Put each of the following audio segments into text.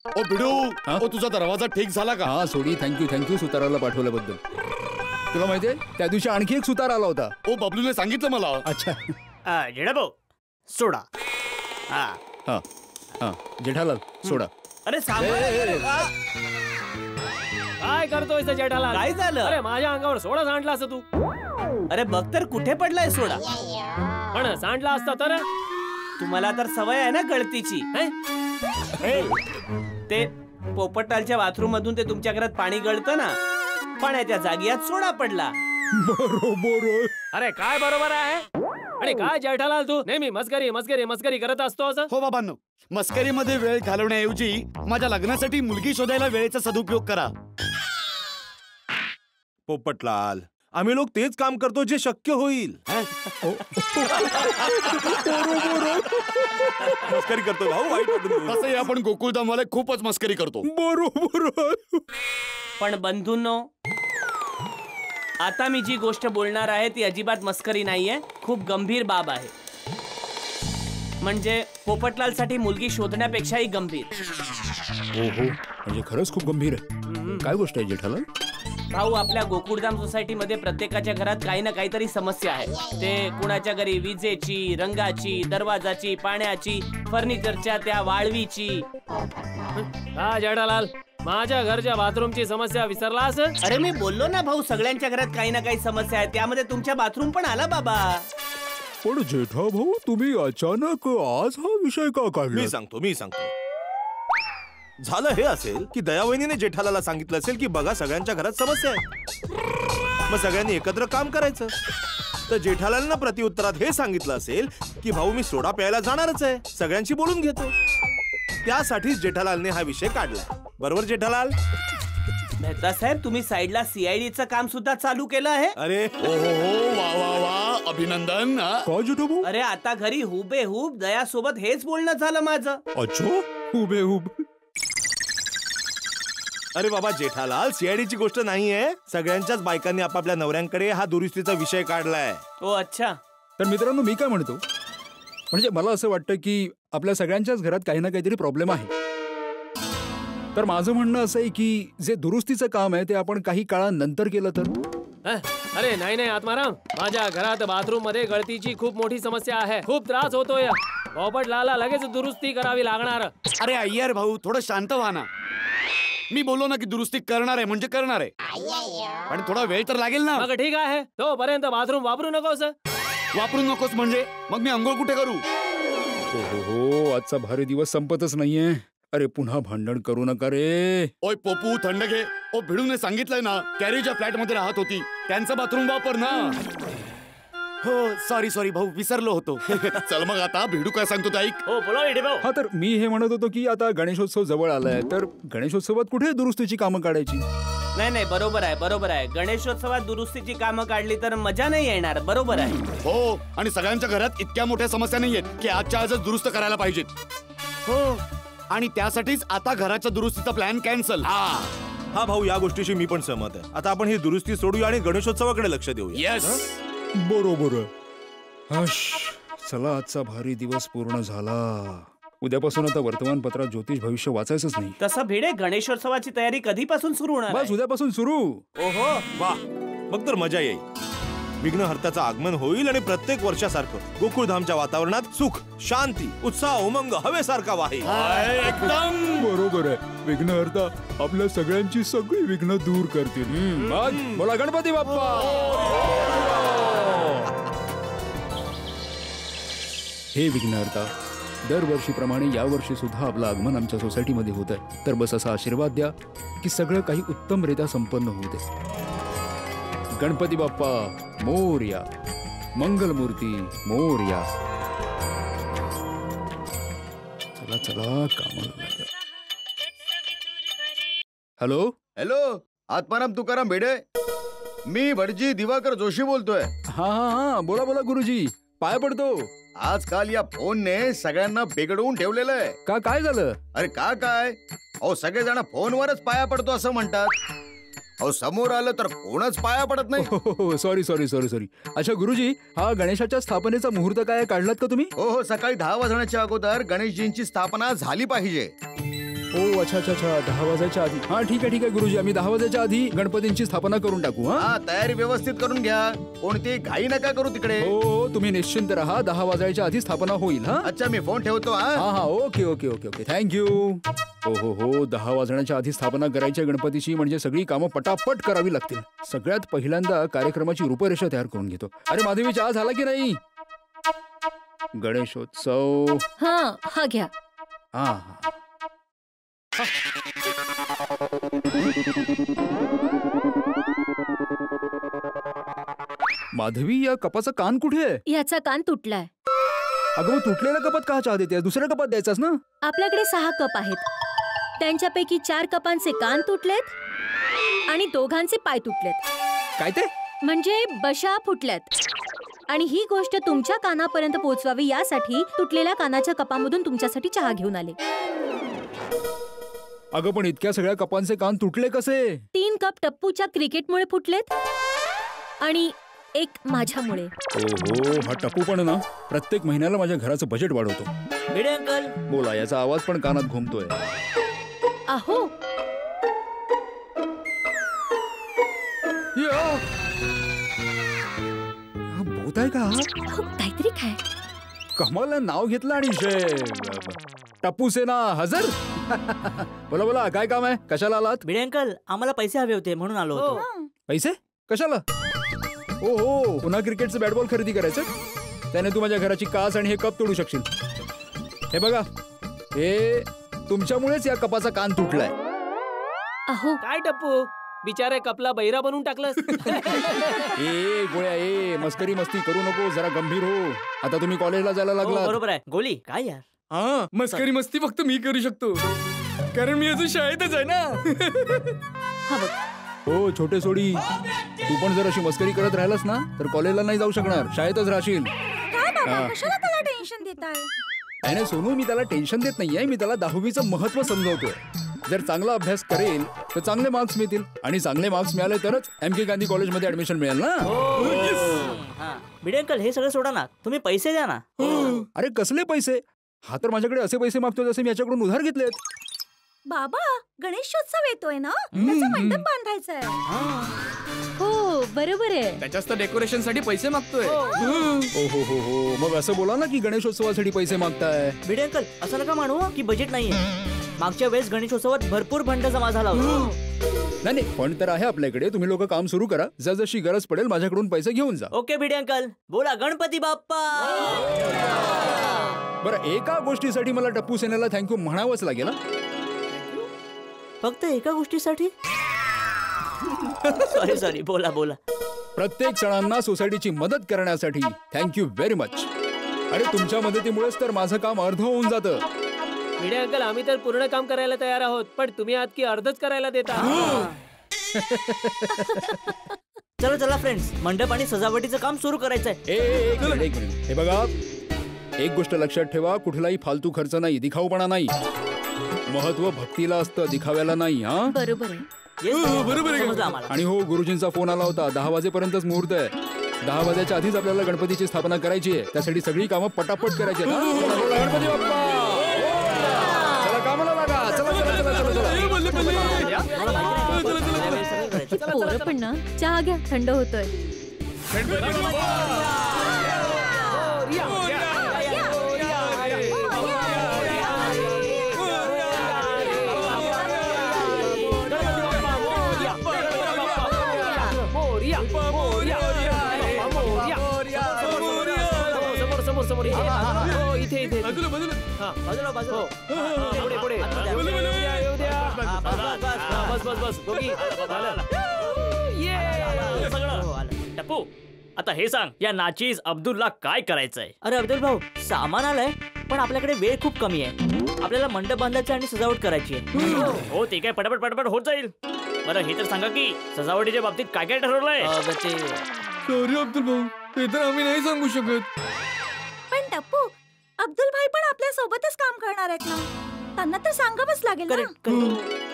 ओ भिडू, ओ तुझा दरवाजा ठीक झाला का? हा सोडी, थँक्यू सुताराला पाठवल्याबद्दल. तुला माहितीये त्या दिवशी आणखी एक सुतार आला होता. ओ बबलूने सांगितलं मला. अच्छा जेठाभाऊ सोडा. हा हा हा जेठालाल सोडा. अरे काय करतोय जेठालाल? काय झालं? अरे माझ्या अंगावर सोडा सांडला असं तू. अरे बघ तर कुठे पडलाय सोडा. पण सांडला असता तर तुम्हाला तर सवय आहे ना गळतीची. ते पोपटालच्या बाथरूम मधून ते तुमच्या घरात पाणी गळतं ना, पाण्याच्या जागी आज सोडा पडला. बरोबर. अरे काय बरोबर आहे? आणि काय जेठालाल तू नेहमी मस्करी करत असतो असं? हो बाबांनो, मस्करीमध्ये वेळ घालवण्याऐवजी माझ्या लग्नासाठी मुलगी शोधायला वेळेचा सदुपयोग करा. पोपटलाल, आम्ही लोक तेच काम करतो जे शक्य होईल. मस्करी करतो भाऊ, वाईट तसंही आपण गोकुळधामवाले खूपच मस्करी करतो. बरोबर. पण बंधूंनो, आता मी जी गोष्ट बोलणार आहे ती अजिबात मस्करी नाहीये, खूप गंभीर बाब आहे. म्हणजे पोपटलालसाठी मुलगी शोधण्यापेक्षाही गंभीर. ओहो, म्हणजे खरंच खूप गंभीर आहे. काय गोष्ट आहे जेठालाल? भाऊ, आपल्या गोकुळधाम सोसायटीमध्ये प्रत्येकाच्या घरात काही ना काहीतरी समस्या आहे. ते कुणाच्या घरी विजेची, रंगाची, दरवाजाची, पाण्याची, फर्निचरच्या त्या वाळवीची. हा जेठालाल, माझ्या घरच्या बाथरूमची समस्या विसरलास? अरे मी बोललो ना भाऊ, सगळ्यांच्या घरात काही ना काही समस्या आहे, त्यामध्ये तुमच्या बाथरूम पण आला बाबा. पण जेठा भाऊ, तुम्ही अचानक आज हा विषय का काढला? मी सांगतो. झालं हे असेल की दयावहिनीने जेठालाला सांगितलं असेल की बघा सगळ्यांच्या घरात समस्या आहे, मग सगळ्यांनी एकत्र काम करायचं. तर जेठालालनं प्रतिउत्तरात हे सांगितलं असेल की भाऊ मी सोडा प्यायला जाणारच आहे, सगळ्यांशी बोलून घेतो. त्यासाठीच जेठालालने हा विषय काढलाय. बरोबर जेठालाल? मेहता साहेब, तुम्ही साइडला CIDचं काम सुद्धा चालू केलं आहे. अरे ओहो, वा वा वा, अभिनंदन. का जेठा भाऊ? अरे आता घरी हुबेहूब दयासोबत हेच बोलणं झालं माझं. अच्छा, हुबेहूब. अरे बाबा जेठालाल, CIDची गोष्ट नाहीये. सगळ्यांच्याच बायकांनी आपापल्या नवऱ्यांकडे हा दुरुस्तीचा विषय काढलाय. ओ अच्छा. तर मित्रांनो, मी काय म्हणतो, म्हणजे मला असं वाटतं की आपल्या सगळ्यांच्याच घरात काही ना काहीतरी प्रॉब्लेम आहे. तर माझं म्हणणं असं आहे की जे दुरुस्तीचं काम आहे ते आपण काही काळानंतर केलं तर. अरे नाही आत्माराम, माझ्या घरात बाथरूम मध्ये गळतीची खूप मोठी समस्या आहे. खूप त्रास होतोय. पोपटलालला लगेच दुरुस्ती करावी लागणार. अरे अय्यर भाऊ, थोडं शांत व्हा ना. मी बोललो ना की दुरुस्ती करणार आहे म्हणजे करणार आहे, पण थोडा वेळ तर लागेल ना. मग ठीक आहे, तोपर्यंत बाथरूम वापरू नकोस. वापरू नकोस म्हणजे मग मी अंघोळ कुठे करू? हो, आजचा भारी दिवस संपतच नाहीये. अरे पुन्हा भांडण करू नका रे. ओय पोपू, थंड घे. ओ भिडूने सांगितलंय ना, कॅरीच्या फ्लॅट मध्ये राहत होती, त्यांचं बाथरूम वापर ना. हो सॉरी भाऊ, विसरलो होतो. चल मग आता भिडू काय सांगतो ते ऐक. हो बोला भाऊ. हा, तर मी हे म्हणत होतो की आता गणेशोत्सव जवळ आलाय, तर गणेशोत्सवात कुठे दुरुस्तीची कामं काढायची? नाही बरोबर आहे. गणेशोत्सवात दुरुस्तीची कामं काढली तर मजा नाही येणार. बरोबर आहे. हो, आणि सगळ्यांच्या घरात इतक्या मोठ्या समस्या नाहीयेत की आजच्या आजच दुरुस्त करायला पाहिजेत. हो, आणि त्यासाठीच आता घराच्या दुरुस्तीचा प्लॅन कॅन्सल. हा भाऊ, या गोष्टीशी मी पण सहमत आहे. आता आपण ही दुरुस्ती सोडूया आणि गणेशोत्सवाकडे लक्ष देऊया. येस, बरोबर आहे. चला, आजचा भारी दिवस पूर्ण झाला. उद्यापासून आता वर्तमानपत्रात ज्योतिष भविष्य वाचायचंच नाही. तसं भिडे, गणेशोत्सवाची तयारी कधीपासून सुरू होणार? बस उद्यापासून सुरू. ओहो वाह, मग तर मजा येईल. विघ्नहर्त्याचं आगमन होईल आणि प्रत्येक वर्षासारखं गोकुळधामच्या वातावरणात सुख, शांती, उत्साह, उमंग हवेसारखा वाहेल. एकदम बरोबर आहे. विघ्नहर्ता आपल्या सगळ्यांची सगळी विघ्न दूर करतील. बोला गणपती बाप्पा. हे विघ्नहर्ता, दरवर्षीप्रमाणे यावर्षी सुद्धा आपलं आगमन आमच्या सोसायटीमध्ये होत आहे, तर बस असा आशीर्वाद द्या की सगळं काही उत्तमरित्या संपन्न होऊ दे. गणपती बाप्पा मोरया, मंगलमूर्ती मोरया. चला कामाला लागा. हॅलो, आत्माराम तुकाराम भिडे, मी भटजी दिवाकर जोशी बोलतोय. हा, बोला गुरुजी, पाय पडतो. आजकाल या फोनने सगळ्यांना बिघडवून ठेवलेलं आहे. काय झालं? अरे काय अहो, सगळेजण फोनवरच पाया पडतो असं म्हणतात. अहो, समोर आलं तर कोणच पाया पडत नाही. सॉरी. अच्छा गुरुजी, हा गणेशाच्या स्थापनेचा मुहूर्त काय काढलात का तुम्ही? हो, सकाळी 10 वाजण्याच्या अगोदर गणेशजींची स्थापना झाली पाहिजे. ओ अच्छा अच्छा अच्छा 10 वाजायच्या आधी. हा ठीक आहे गुरुजी, आम्ही 10 वाजायच्या आधी गणपतींची स्थापना करून टाकू. हा हा तयारी व्यवस्थित करून घ्या, कोणती घाई नका करू तिकडे. हो तुम्ही निश्चिंत राहा, 10 वाजायच्या आधी स्थापना होईल. हा अच्छा मी फोन ठेवतो. हा हा हा okay okay okay okay thank you. हो 10 वाजण्याच्या आधी स्थापना करायची आहे गणपतीची, म्हणजे सगळी कामं पटापट करावी लागतील. सगळ्यात पहिल्यांदा कार्यक्रमाची रूपरेषा तयार करून घेतो. अरे माधवी चहा झाला की नाही? गणेशोत्सव हा घ्या. हा माधवी, या कपाचा कान कुठे आहे? याचा कान तुटलाय. अगं मग तुटलेल्या कपात का चहा देते? दुसऱ्या कपात द्यायचास ना. आपल्याकडे 6 कप आहेत. त्यांच्यापैकी 4 कपांचे कान तुटलेत आणि दोघांचे पाय तुटलेत. काय ते? म्हणजे बशा फुटल्यात. आणि ही गोष्ट तुमच्या कानापर्यंत पोहोचवावी यासाठी तुटलेल्या कानाच्या कपामधून तुमच्यासाठी चहा घेऊन आले. अगं पण इतक्या सगळ्या कपांचे कान तुटले कसे? 3 कप टप्पूच्या क्रिकेटमुळे फुटलेत आणि 1 माझ्यामुळे. ओहो, हा टप्पू पण ना प्रत्येक महिन्याला माझ्या घराचं बजेट वाढवतो. भिडे अंकल, बोला, याचा आवाज पण कानात घुमतोय. अहो भूत आहे का? काहीतरी काय. कमाल नाव घेतलं आणि टप्पू सेना हजर. बोला बोला, काय काम आहे? कशाला आलात? भिडे अंकल, आम्हाला पैसे हवे होते म्हणून आलो होतो. पैसे कशाला? हो पुन्हा क्रिकेटचं बॅट बॉल खरेदी करायचं. त्याने तू माझ्या घराची काच आणि हे कप तोडू शकशील. हे बघा, हे तुमच्यामुळेच या कपाचा कान तुटलाय. अहो काय टप्पू, बिचारे कपला बहिरा बनवून टाकलंस. ए गोळ्या, ए मस्करी मस्ती करू नको, जरा गंभीर हो. आता तुम्ही कॉलेजला जायला लागला. बरोबर आहे. गोली काय यार? हा मस्करी मस्ती फक्त मी करू शकतो, कारण मी अजून शाळेतच आहे ना. हो छोटे सोडी, तू पण जर अशी मस्करी करत राहिलास ना तर कॉलेजला नाही जाऊ शकणार, शाळेतच राहशील. कशाला त्याला टेन्शन देताय? नाही सोनू, मी त्याला टेन्शन देत नाहीये, मी त्याला 10वीचं महत्व समजवतोय. जर चांगला अभ्यास करेल तर चांगले मार्क्स मिळतील, आणि चांगले मार्क्स मिळाले तरच MK गांधी कॉलेजमध्ये ऍडमिशन मिळेल ना. भिडे अंकल, हे सगळं सोडा ना, तुम्ही पैसे द्या ना. अरे कसले पैसे? हा तर माझ्याकडे असे पैसे मागतोय जसे मी याच्याकडून उधार घेतलेत. बाबा, गणेशोत्सव येतोय ना, त्याचा मंडप बांधायचा आहे. हो बरोबर आहे. त्याच्याच तर डेकोरेशन साठी पैसे मागतोय. हो मग असं बोला ना की गणेशोत्सवासाठी पैसे मागताय. भिडे अंकल, असं नका म्हणू की बजेट नाहीये. मागच्या वेळेस गणेशोत्सवात भरपूर फंड जमा झाला होता. नाही फंड तर आहे आपल्याकडे, तुम्ही लोक काम सुरू करा, जशी गरज पडेल माझ्याकडून पैसे घेऊन जा. ओके भिडे अंकल, बोला गणपती बाप्पा. बरं, एका गोष्टीसाठी मला टप्पू सेनेला थँक्यू म्हणावंच लागेल. फक्त एका गोष्टीसाठी? सॉरी बोला. प्रत्येक सणांना सोसायटीची मदत करण्यासाठी थँक्यू व्हेरी मच. अरे तुमच्या मदतीमुळेच तर माझं काम अर्ध होऊन जातं. भिडे अंकल, आम्ही तर पूर्ण काम करायला तयार आहोत, पण तुम्ही आहात की अर्धच करायला देता. चला फ्रेंड्स, मंडप आणि सजावटीचं काम सुरू करायचंय. एक मिनिट. हे बघा, एक गोष्ट लक्षात ठेवा, कुठलाही फालतू खर्च नाही, दिखाऊपणा नाही. महत्व भक्तीला असतं, दिखाव्याला नाही. हा बरोबर आहे. बरोबर आहे. आणि हो, गुरुजींचा फोन आला होता, 10 वाजेपर्यंतच मुहूर्त आहे. 10 वाजायच्या आधीच आपल्याला गणपतीची स्थापना करायची आहे, त्यासाठी सगळी कामं पटापट करायची. गणपती बाप्पा, चला कामाला लागा. चला. पोरं पण ना, चहा घ्या, थंड होतोय. समोर इथे बाजूला. पुढे. बस. टप्पू, आता हे सांग, या नाचीज अब्दुलला काय करायचंय? अरे अब्दुल भाऊ, सामान आलंय, पण आपल्याकडे वेळ खूप कमी आहे. आपल्याला मंडप बांधायचं आणि सजावट करायची आहे. हो ते काय पटापट होत जाईल. बरं हे तर सांगा की सजावटीच्या बाबतीत काय ठरवलंय? सॉरी अब्दुल भाऊ, ते तर आम्ही नाही सांगू शकत. पण टप्पू, अब्दुल भाई पण आपल्या सोबतच काम करणार आहेत ना, त्यांना तर सांगावंच लागेल ना.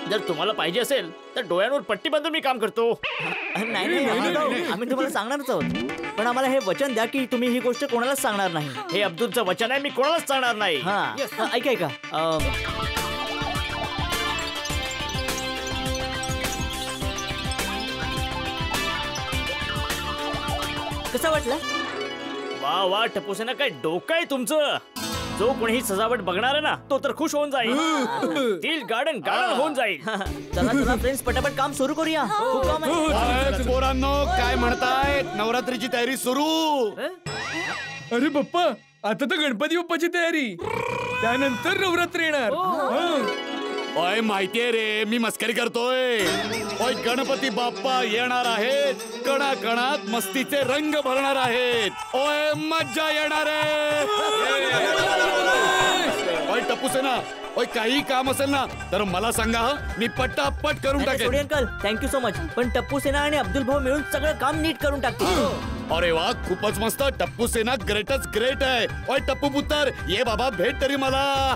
जर तुम्हाला पाहिजे असेल तर डोळ्यांवर पट्टी बांधून मी काम करतो. नाही, आम्ही तुम्हाला सांगणारच आहोत, पण आम्हाला हे वचन द्या की तुम्ही ही गोष्ट कोणालाच सांगणार नाही. हे अब्दुलचं वचन आहे, मी कोणालाच सांगणार नाही. ऐका कसा वाटला? वा वा टप्पूसेना, काय डोकं आहे तुमचं. जो कोणी सजावट बघणार आहे ना तो तर खुश होऊन जाईल. दिल गार्डन होऊन जाईल. चला चला फ्रेंड्स, पटापट काम सुरू करूया. खूप काम आहे. पोरांनो, काय म्हणताय? नवरात्रीची तयारी सुरू. अरे बाप्पा, आता तर गणपती बाप्पाची तयारी, त्यानंतर नवरात्र येणार. ओय माहितीये रे, मी मस्करी करतोय. ओय गणपती बाप्पा येणार आहेत. कणाकणात मस्तीचे रंग भरणार आहेत. ओय मज्जा येणार आहे. ओय टप्पूसेना, ओय काही काम असेल ना तर मला सांगा, मी पटापट करून टाकेन. Uncle thank you so much. पण टप्पूसेना आणि अब्दुल भाऊ मिळून सगळं काम नीट करून टाकतील. अरे वा, खूपच मस्त. टप्पूसेना ग्रेटच ग्रेट आहे. ओय टप्पू पुत्र, ये बाबा, भेट तरी मला.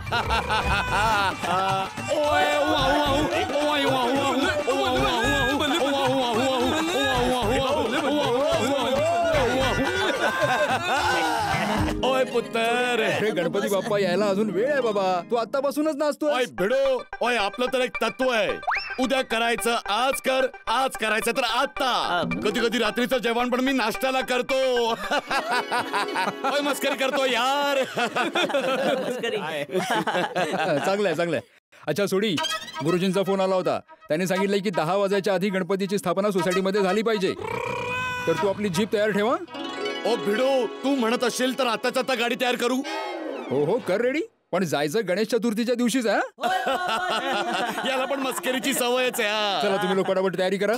ओय ओय पुत्र, अरे गणपती बाप्पा यायला अजून वेळ आहे बाबा, तू आतापासूनच नाचतोय. ओय भिडो, ओय आपलं तर एक तत्व आहे, उद्या करायचं आज कर, आज करायचं तर आता. कधी कधी रात्रीचं जेवण पण मी नाश्त्याला करतो. ओय मस्करी करतो यार. चांगलंय चांगलंय. अच्छा सोडी, गुरुजींचा फोन आला होता. त्यांनी सांगितलंय की 10 वाजायच्या आधी गणपतीची स्थापना सोसायटीमध्ये झाली पाहिजे. तर तू आपली जीप तयार ठेवा. ओ भिडो, तू म्हणत असशील तर आताच आता गाडी तयार करू. हो हो कर रेडी, पण जायचं गणेश चतुर्थीच्या दिवशीच आहे. याला पण मस्करीची सवयच आहे. चला तुम्ही लोक पटापट तयारी करा.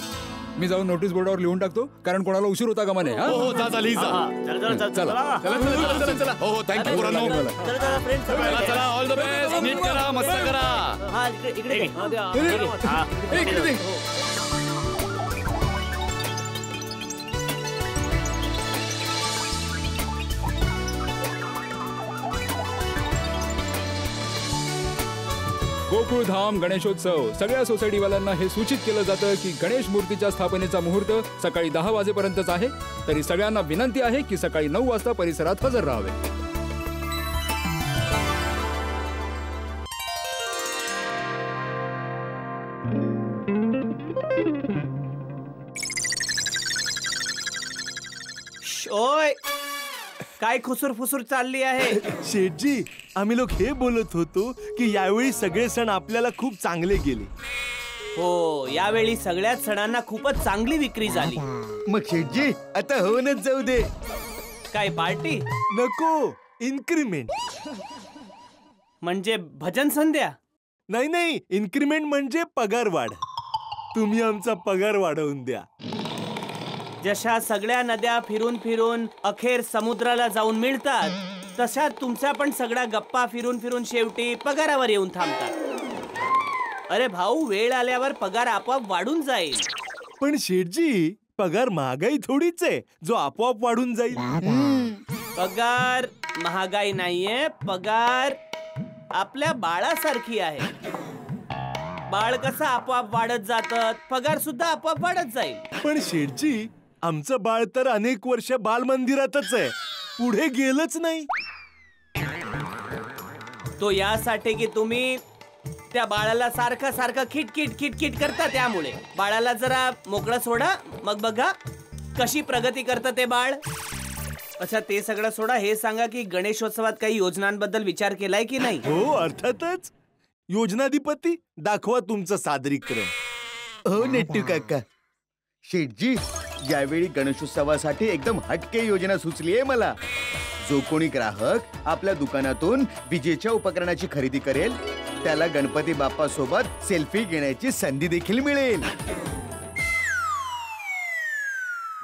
मी जाऊन नोटीस बोर्डावर लिहून टाकतो, कारण कोणाला उशीर होता कामा नये. हो जा जा, लिही जा. चला. हो हो, थँक्यू पुरानो. चला चला, ऑल द बेस्ट. नीट करा, मस्त करा. इकडे इकडे दे. गोकुळधाम गणेशोत्सव. सगळ्या सोसायटीवाल्यांना हे सूचित केलं जातं की गणेश मूर्तीच्या स्थापनेचा मुहूर्त सकाळी 10 वाजेपर्यंतच आहे. तरी सगळ्यांना विनंती आहे की सकाळी 9 वाजता परिसरात हजर राहावे. ओय, काय खुसूर फुसूर चालली आहे? शेठजी, आम्ही लोक हे बोलत होतो की यावेळी सगळे सण आपल्याला खूप चांगले गेले. हो, यावेळी सगळ्याच सणांना खूपच चांगली विक्री झाली. मग शेठजी, आता होऊनच जाऊ दे. काय पार्टी? नको, इन्क्रीमेंट. म्हणजे भजन संध्या? नाही, इन्क्रीमेंट म्हणजे पगार वाढ. तुम्ही आमचा पगार वाढवून द्या. जशा सगळ्या नद्या फिरून फिरून अखेर समुद्राला जाऊन मिळतात, तशा तुमच्या पण सगळ्या गप्पा फिरून फिरून शेवटी पगारावर येऊन थांबतात. अरे भाऊ, वेळ आल्यावर पगार आपोआप वाढून जाईल. पण शेठजी, पगार महागाई थोडीच आहे जो आपोआप वाढून जाईल. पगार महागाई नाहीये, पगार आपल्या बाळासारखी आहे. बाळ कसं आपोआप वाढत जातं, पगार सुद्धा आपोआप वाढत जाईल. पण शेठजी, आमचं बाळ तर अनेक वर्ष बालमंदिरातच आहे, पुढे गेलंच नाही. तो यासाठी की तुम्ही त्या बाळाला सारखं सारखं खिटखिट खिटखिट करता, त्यामुळे बाळाला जरा मोकळं सोडा, मग बघा कशी प्रगती करतं ते बाळ. अच्छा, ते सगळं सोडा. हे सांगा की गणेशोत्सवात काही योजनांबद्दल विचार केलाय की नाही? हो, अर्थातच. योजनाधिपती, दाखवा तुमचं सादरीकरण. हो नेट्टू काका. शेठजी, यावेळी गणेशोत्सवासाठी एकदम हटके योजना सुचली आहे मला. जो कोणी ग्राहक आपल्या दुकानातून विजेच्या उपकरणाची खरेदी करेल त्याला गणपती बाप्पा सोबत सेल्फी घेण्याची संधी देखील मिळेल.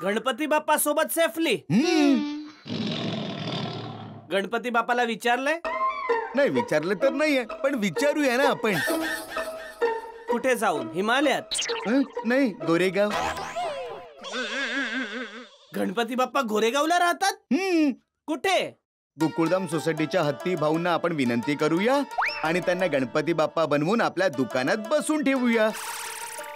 गणपती बाप्पा सोबत सेल्फी? गणपती बाप्पाला विचारलंय? नाही, विचारलं तर नाहीये, पण विचारूया ना आपण. कुठे जाऊन? हिमालयात? नाही, गोरेगाव. गणपती बाप्पा गोरेगावला राहतात? कुठे? गोकुळधाम सोसायटीच्या हत्ती भाऊंना आपण विनंती करूया आणि त्यांना गणपती बाप्पा बनवून आपल्या दुकानात बसून ठेवूया.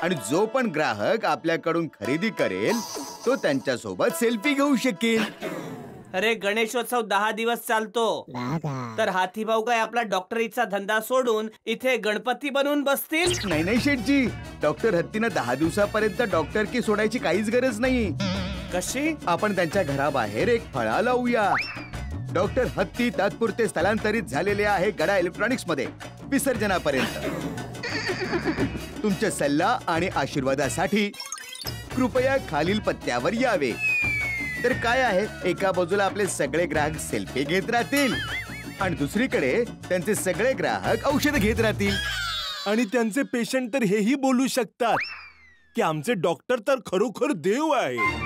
आणि जो पण ग्राहक आपल्याकडून खरेदी करेल तो त्यांच्या सोबत सेल्फी घेऊ शकेल. अरे, गणेशोत्सव 10 दिवस चालतो, तर हाथीभाऊ काय आपला डॉक्टरीचा धंदा सोडून इथे गणपती बनवून बसतील? नाही शेठजी, डॉक्टर हत्तीनं 10 दिवसापर्यंत डॉक्टर की सोडायची काहीच गरज नाही. कशी? आपण त्यांच्या घराबाहेर एक फळा लावूया. डॉक्टर हत्ती तात्पुरते स्थलांतरित झालेले आहे गडा इलेक्ट्रॉनिक्स मध्ये विसर्जनापर्यंत. तुमच्या सल्ला आणि आशीर्वादासाठी कृपया खालील पत्त्यावर यावे. तर काय आहे, एका बाजूला आपले सगळे ग्राहक सेल्फी घेत राहतील आणि दुसरीकडे त्यांचे सगळे ग्राहक औषध घेत राहतील. आणि त्यांचे पेशंट तर हेही बोलू शकतात की आमचे डॉक्टर तर खरोखर देव आहे.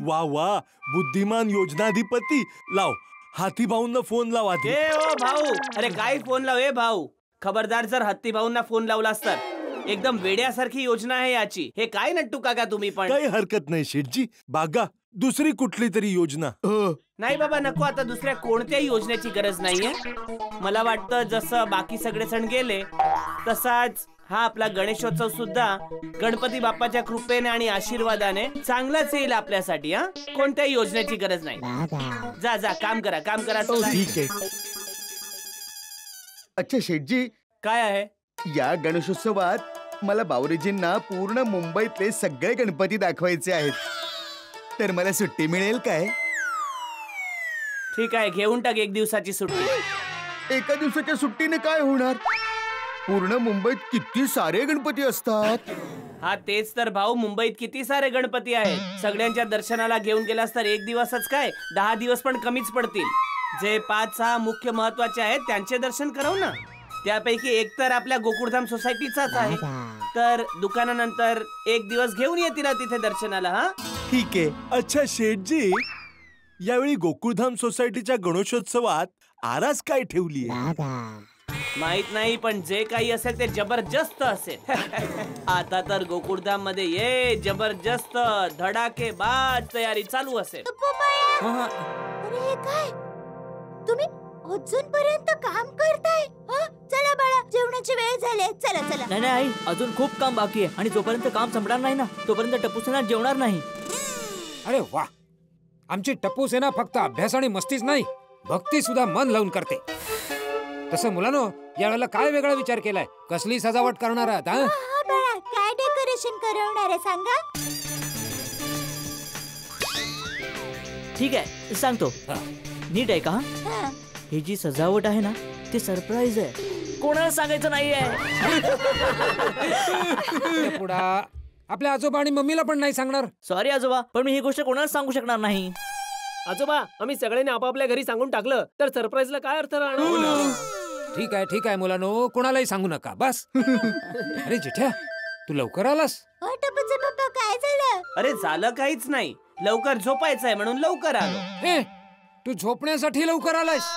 वा वा, बुद्धिमान योजनाधिपती. लाव, हाती भाऊंना फोन लावा. ए ओ भाऊ, अरे काय फोन लाव. ए भाऊ, खबरदार जर हत्ती भाऊंना फोन लावलास तर. एकदम वेड्यासारखी योजना आहे याची. हे काय नट्टू काका तुम्ही पण. काही हरकत नाही शेठजी, बागा दुसरी कुठली तरी योजना. नाही बाबा नको, आता दुसऱ्या कोणत्याही योजनेची गरज नाहीये. मला वाटतं जसं बाकी सगळे सण गेले तसाच हा आपला गणेशोत्सव सुद्धा गणपती बाप्पाच्या कृपेने आणि आशीर्वादाने चांगलाच येईल आपल्यासाठी. हा, कोणत्याही योजनेची गरज नाही. जा जा, काम करा, काम करा. ठीक आहे. अच्छा शेठजी, काय आहे या गणेशोत्सवात मला बावरेजींना पूर्ण मुंबईतले सगळे गणपती दाखवायचे आहेत. तर मला सुट्टी मिळेल काय? ठीक आहे, घेऊन टाक एक दिवसाची सुट्टी. एका दिवसाच्या सुट्टीने काय होणार? पूर्ण मुंबईत किती सारे गणपती असतात. हा तेच तर भाऊ, मुंबईत किती सारे गणपती आहेत. सगळ्यांच्या दर्शनाला घेऊन गेलास तर एक दिवसच काय, 10 दिवस पण कमीच पडतील. जे 5-6 मुख्य महत्वाचे आहेत त्यांचे दर्शन करव ना. त्यापैकी एक तर आपल्या गोकुळधाम सोसायटीचाच आहे. तर दुकानानंतर एक दिवस घेऊन येतील तिथे दर्शनाला. हा ठीक आहे. अच्छा शेठजी, यावेळी गोकुळधाम सोसायटीच्या गणेशोत्सवात आरास काय ठेवली आहे? माहित नाही, पण जे काही असेल ते जबरदस्त असेल. आता तर गोकुळधाम मध्ये ये जबरदस्त धडाकेबाज तयारी चालू असेल. अरे हे काय, तुम्ही अजूनपर्यंत काम करताय? चला बाळा, जेवणाची वेळ झाली. चला चला. नाही नाही आई, अजून खूप काम बाकी आहे आणि जोपर्यंत काम संपणार नाही ना तोपर्यंत टप्पू सेना जेवणार नाही. अरे वा, आमची टप्पू सेना फक्त अभ्यास आणि मस्तीच नाही, भक्ती सुद्धा मन लावून करते. तसं मुलांनो, यावेळेला काय वेगळा विचार केलाय? कसली सजावट करणार आहात? बाळा, काय डेकोरेशन करवणार आहे सांगा. ठीक आहे, सांगतो. नीट आहे का? ही जी सजावट आहे ना ती सरप्राईज आहे, कोणाला सांगायचं नाहीये. पुढा आपल्या आजोबा आणि मम्मीला पण नाही सांगणार? सॉरी आजोबा, पण मी ही गोष्ट कोणाला सांगू शकणार नाही. आजोबा, आम्ही सगळ्यांनी आपापल्या घरी सांगून टाकलं तर सरप्राईजला काय अर्थ राहणार? ठीक आहे मुलांनो, कोणालाही सांगू नका बस. अरे जेठ्या, तू लवकर आलास? टप्पूचे पप्पा, काय झालं? अरे झालं काहीच नाही, लवकर झोपायचंय म्हणून लवकर आलो. तू झोपण्यासाठी लवकर आलास?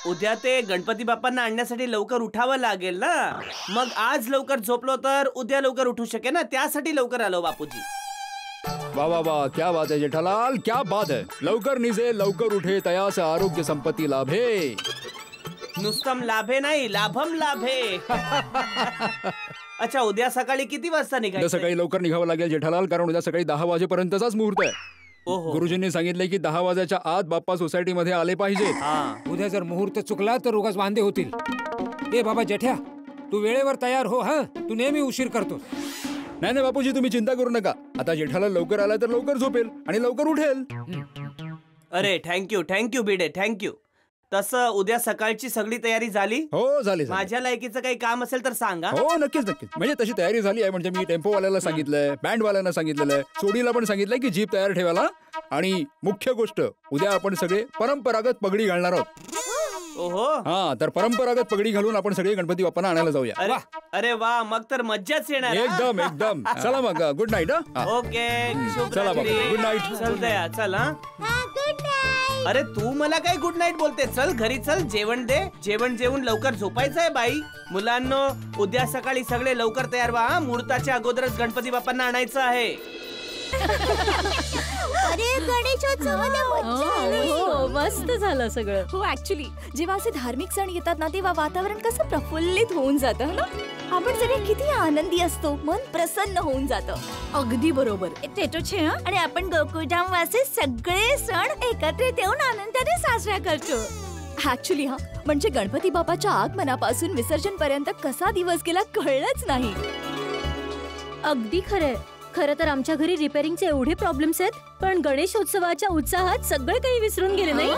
उद्या ते गणपती बाप्पांना आणण्यासाठी लवकर उठावं लागेल ना. मग आज लवकर झोपलो तर उद्या लवकर उठू शकेल ना, त्यासाठी लवकर आलो बापूजी. वाह वाह वाह, क्या बात है जेठालाल, क्या बात है. लवकर निजे लवकर उठे, तयास आरोग्य संपत्ती लाभे. नुसतं लाभे नाही, लाभम लाभे. अच्छा, उद्या सकाळी किती वाजता उद्या निघायचं? सकाळी लवकर निघावं लागेल जेठालाल, कारण उद्या सकाळी 10 वाजेपर्यंतचाच मुहूर्त आहे. गुरुजींनी सांगितलंय की 10 वाजायच्या आत बाप्पा सोसायटी मध्ये आले पाहिजेत. उद्या जर मुहूर्त चुकला तर उगाच वांदे होतील. ए बाबा जेठ्या, तू वेळेवर तयार हो. हा, तू नेहमी उशीर करतो. नाही नाही बापूजी, तुम्ही चिंता करू नका. आता जेठालाल लवकर आला तर लवकर झोपेल आणि लवकर उठेल. अरे थँक्यू भिडे, थँक्यू. तसं उद्या सकाळची सगळी तयारी झाली? हो झाली. माझ्या लायकीचं काही काम असेल तर सांगा. हो नक्कीच. म्हणजे तशी तयारी झाली आहे. म्हणजे मी टेम्पोवाल्याला सांगितलंय, बँडवाल्यांना सांगितलेलं आहे, सोडीला पण सांगितलंय की जीप तयार ठेवायला. आणि मुख्य गोष्ट, उद्या आपण सगळे परंपरागत पगडी घालणार आहोत. ओहो. हा, तर परंपरागत पगडी घालून आपण सगळे गणपती बाप्पांना आणायला जाऊया. अरे वा, मग तर मज्जाच येणार. एकदम. चला मग, गुड नाईट. ओके, चला बाबा, गुड नाईट. चल दया, चल. Good night. अरे तू मला काय गुड नाईट बोलते? चल घरी चल, जेवण दे. जेवण जेवून लवकर झोपायचंय बाई. मुलांनो, उद्या सकाळी सगळे लवकर तयार व्हा. मुहूर्ताच्या अगोदरच गणपती बाप्पांना आणायचं आहे. अरे गणेशोत्सवाला मज्जा आली. हो, मस्त झालं सगळं. हो, ऍक्च्युली जेव्हा असे धार्मिक सण येतात ना तेव्हा वातावरण कसं प्रफुल्लित होऊन जातं ना. आपण सगळे किती आनंदी असतो, मन प्रसन्न होऊन जातं. अगदी बरोबर. आणि आपण गोकुळधाम वासी सगळे सण एकत्रित येऊन आनंदाने साजरा करतो. ऍक्च्युली म्हणजे गणपती बाप्पाच्या आगमनापासून विसर्जन पर्यंत कसा दिवस गेला कळलंच नाही. अगदी खरंय. खरं तर आमच्या घरी रिपेअरिंगचे एवढे प्रॉब्लेम्स आहेत, पण गणेशोत्सवाच्या उत्साहात सगळे काही विसरून गेले नाही.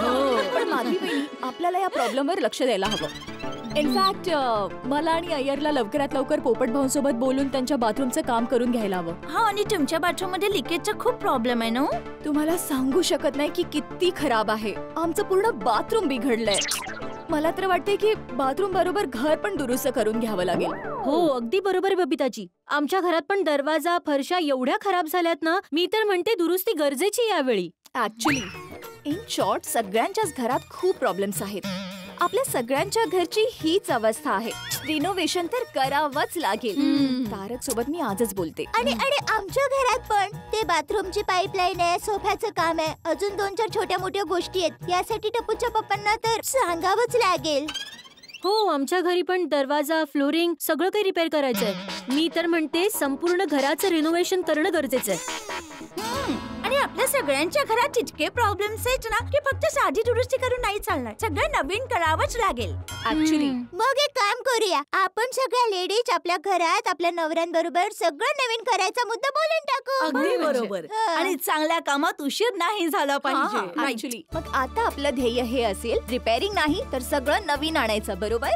पण माधवी वहिनी, आपल्याला या प्रॉब्लेमवर लक्ष द्यायला हवं. इनफॅक्ट मला आणि अय्यरला लवकरात लवकर पोपट भाऊंसोबत बोलून त्यांच्या बाथरूमचं काम करून घ्यायला हवं. हा, आणि तुमच्या बाथरूम मध्ये लिकेजचा खूप प्रॉब्लेम आहे ना. तुम्हाला सांगू शकत नाही की किती खराब आहे. आमचं पूर्ण बाथरूम बिघडलंय. मला तर वाटतंय की बाथरूम बरोबर घर पण दुरुस्त करून घ्यावं लागेल. हो, अगदी बरोबर बबिताजी. आमच्या घरात पण दरवाजा फरशा एवढ्या खराब झाल्यात ना, मी तर म्हणते दुरुस्ती गरजेची यावेळी. ऍक्च्युली इन शॉर्ट सगळ्यांच्याच घरात खूप प्रॉब्लेम्स आहेत. आपल्या सगळ्यांच्या घरची हीच अवस्था आहे. रिनोव्हेशन तर करावंच लागेल. तारक सोबत मी आजच बोलते. आणि आमच्या घरात पण ते बाथरूमची पाईपलाईन आहे, सोफ्याचं काम आहे, अजून 2-4 छोट्या मोठ्या गोष्टी आहेत. यासाठी टपूच्या पप्पांना तर सांगावंच लागेल. हो, आमच्या घरी पण दरवाजा, फ्लोरिंग सगळं काही रिपेअर करायचंय. मी तर म्हणते संपूर्ण घराचं रिनोव्हेशन करणं गरजेचं आहे. आणि आपल्या सगळ्यांच्या घरात इतके प्रॉब्लेम्स आहेत ना की फक्त साधी दुरुस्ती करून नाही चालणार, सगळं नवीन करावंच लागेल. ऍक्च्युली मग एक काम करूया, आपण सगळ्या लेडीज आपल्या घरात आपल्या नवऱ्यांबरोबर सगळं नवीन करायचा मुद्दा बोलून टाकू. अगदी बरोबर. आणि चांगल्या कामात उशीर नाही झाला ऍक्च्युली मग आता आपलं ध्येय हे असेल, रिपेअरिंग नाही तर सगळं नवीन आणायचं. बरोबर.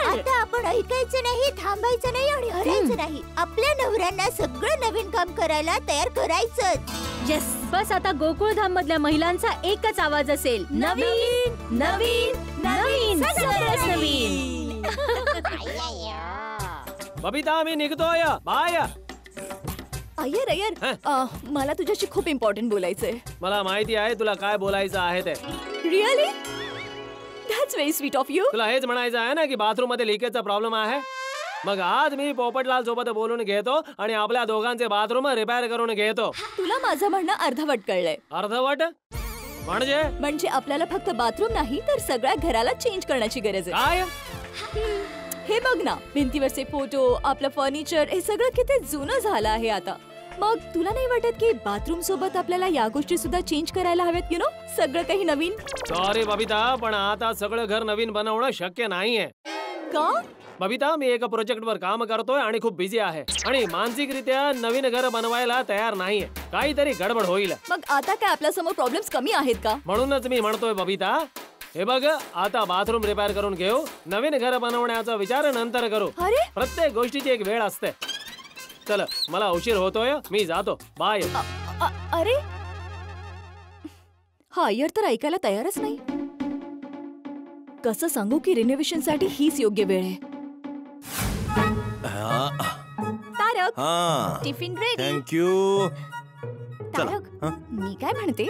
आता आपण ऐकायचं नाही, थांबायचं नाही आणि हरायचं नाही. आपल्या नवऱ्यांना सगळं नवीन काम करायला तयार करायचं. येस, बस आता गोकुळधाम मधल्या महिलांचा एकच आवाज असेल, नवीन नवीन नवीन, सरस नवीन. बबिता, मी निघतोय. बाय. अय्यर मला तुझ्याशी खूप इम्पॉर्टंट बोलायचंय. मला माहिती आहे तुला काय बोलायचं आहे ते. Really? That's very sweet of you. तुला हेच म्हणायचं आहे ना की बाथरूम मध्ये लिकेजचा प्रॉब्लेम आहे. मग आज मी पोपटलाल सोबत बोलून घेतो आणि आपल्या दोघांचे बाथरूम रिपेअर करून घेतो. तुला माझं म्हणणं अर्धवट कळलंय. अर्धवट म्हणजे आपल्याला फक्त बाथरूम नाही तर सगळ्या घराला चेंज करण्याची गरज आहे. हे बघ ना, भिंतीवरचे फोटो, आपलं फर्निचर, हे सगळं किती जुनं झालं आहे आता. मग तुला नाही वाटत की बाथरूम सोबत आपल्याला या गोष्टी सुद्धा चेंज करायला हव्यात? यु नो, सगळं काही नवीन. सॉरी बबिता, पण आता सगळं घर नवीन बनवणं शक्य नाहीये. का? बबिता, मी एका प्रोजेक्ट वर काम करतोय आणि खूप बिझी आहे आणि मानसिकरित्या नवीन घर बनवायला तयार नाहीये. काहीतरी गडबड होईल. मग आता काय आपल्या समोर प्रॉब्लेम्स कमी आहेत का? म्हणूनच मी म्हणतोय बबिता, हे बघ, आता बाथरूम रिपेअर करून घेऊ, नवीन घर बनवण्याचा विचार नंतर करू. प्रत्येक गोष्टीची एक वेळ असते. चल, मला उशीर होतोय, मी जातो. बाय. अरे हा अय्यर तर ऐकायला तयारच नाही. कसं सांगू की रिनोव्हेशन साठी हीच योग्य वेळ आहे. तारक, टिफिन रेडी. थँक्यू. तारक, मी काय म्हणते,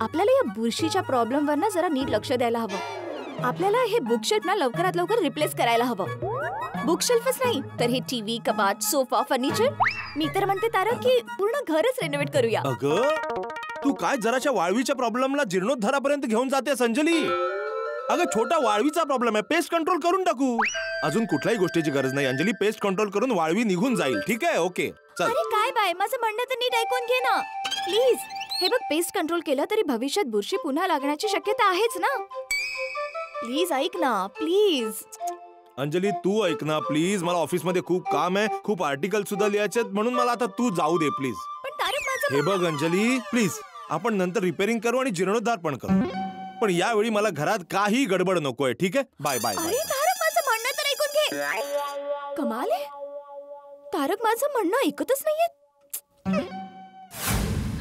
आपल्याला या बुरशीच्या प्रॉब्लेम वर ना जरा नीट लक्ष द्यायला हवं. आपल्याला हे बुकशेल्फ ना लवकरात लवकर रिप्लेस करायला हवं. बुकशेल्फच नाही तर हे टीव्ही, कपाट, सोफा, फर्निचर. मी तर म्हणते तारक की पूर्ण घरच रेनोव्हेट करूया. अगं, तू काय जराच्या वाळवीच्या प्रॉब्लेमला जीर्णोद्धारापर्यंत घेऊन जातेस अंजली? अगं, छोटा वाळवीचा प्रॉब्लेम आहे, पेस्ट कंट्रोल करून टाकू. अजून कुठल्याही गोष्टीची गरज नाही अंजली, पेस्ट कंट्रोल करून वाळवी निघून जाईल. ठीक आहे? ओके, चल. अरे काय बाय, माझं म्हणणं तर नीट ऐकून घे ना प्लीज. हे बघ, पेस्ट कंट्रोल केलं तरी भविष्यात बुरशी पुन्हा लागण्याची शक्यता आहेच ना. प्लीज ऐक ना, प्लीज. अंजली, तू ऐक ना प्लीज. मला ऑफिस मध्ये खूप काम आहे, खूप आर्टिकल सुद्धा लिहायचे, म्हणून मला आता तू जाऊ दे प्लीज. पण तारक, माझं हे बघ अंजली, प्लीज, आपण नंतर रिपेअरिंग करू आणि जीर्णोद्धार पण करू, पण यावेळी मला घरात काही गडबड नकोय. ठीक आहे? Bye bye. अरे तारक, माझं म्हणणं तर ऐकून घे. कमाल आहे, तारक माझं म्हणणं ऐकतच नाहीये.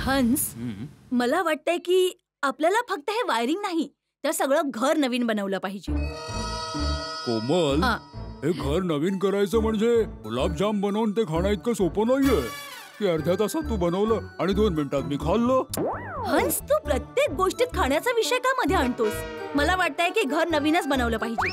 हंस, मला वाटतंय की आपल्याला फक्त हे वायरिंग नाही तर सगळं घर नवीन बनवलं पाहिजे. कोमल, हे घर नवीन करायचं म्हणजे गुलाबजाम बनवून ते खाणं इतकं सोपं नाहीये की अर्ध्या तासात तू बनवलं आणि 2 मिनिटात मी खाल्लं. हंस, तू प्रत्येक गोष्टीत खाण्याचा विषय का मध्ये आणतोस? मला वाटतंय की घर नवीनच बनवलं पाहिजे.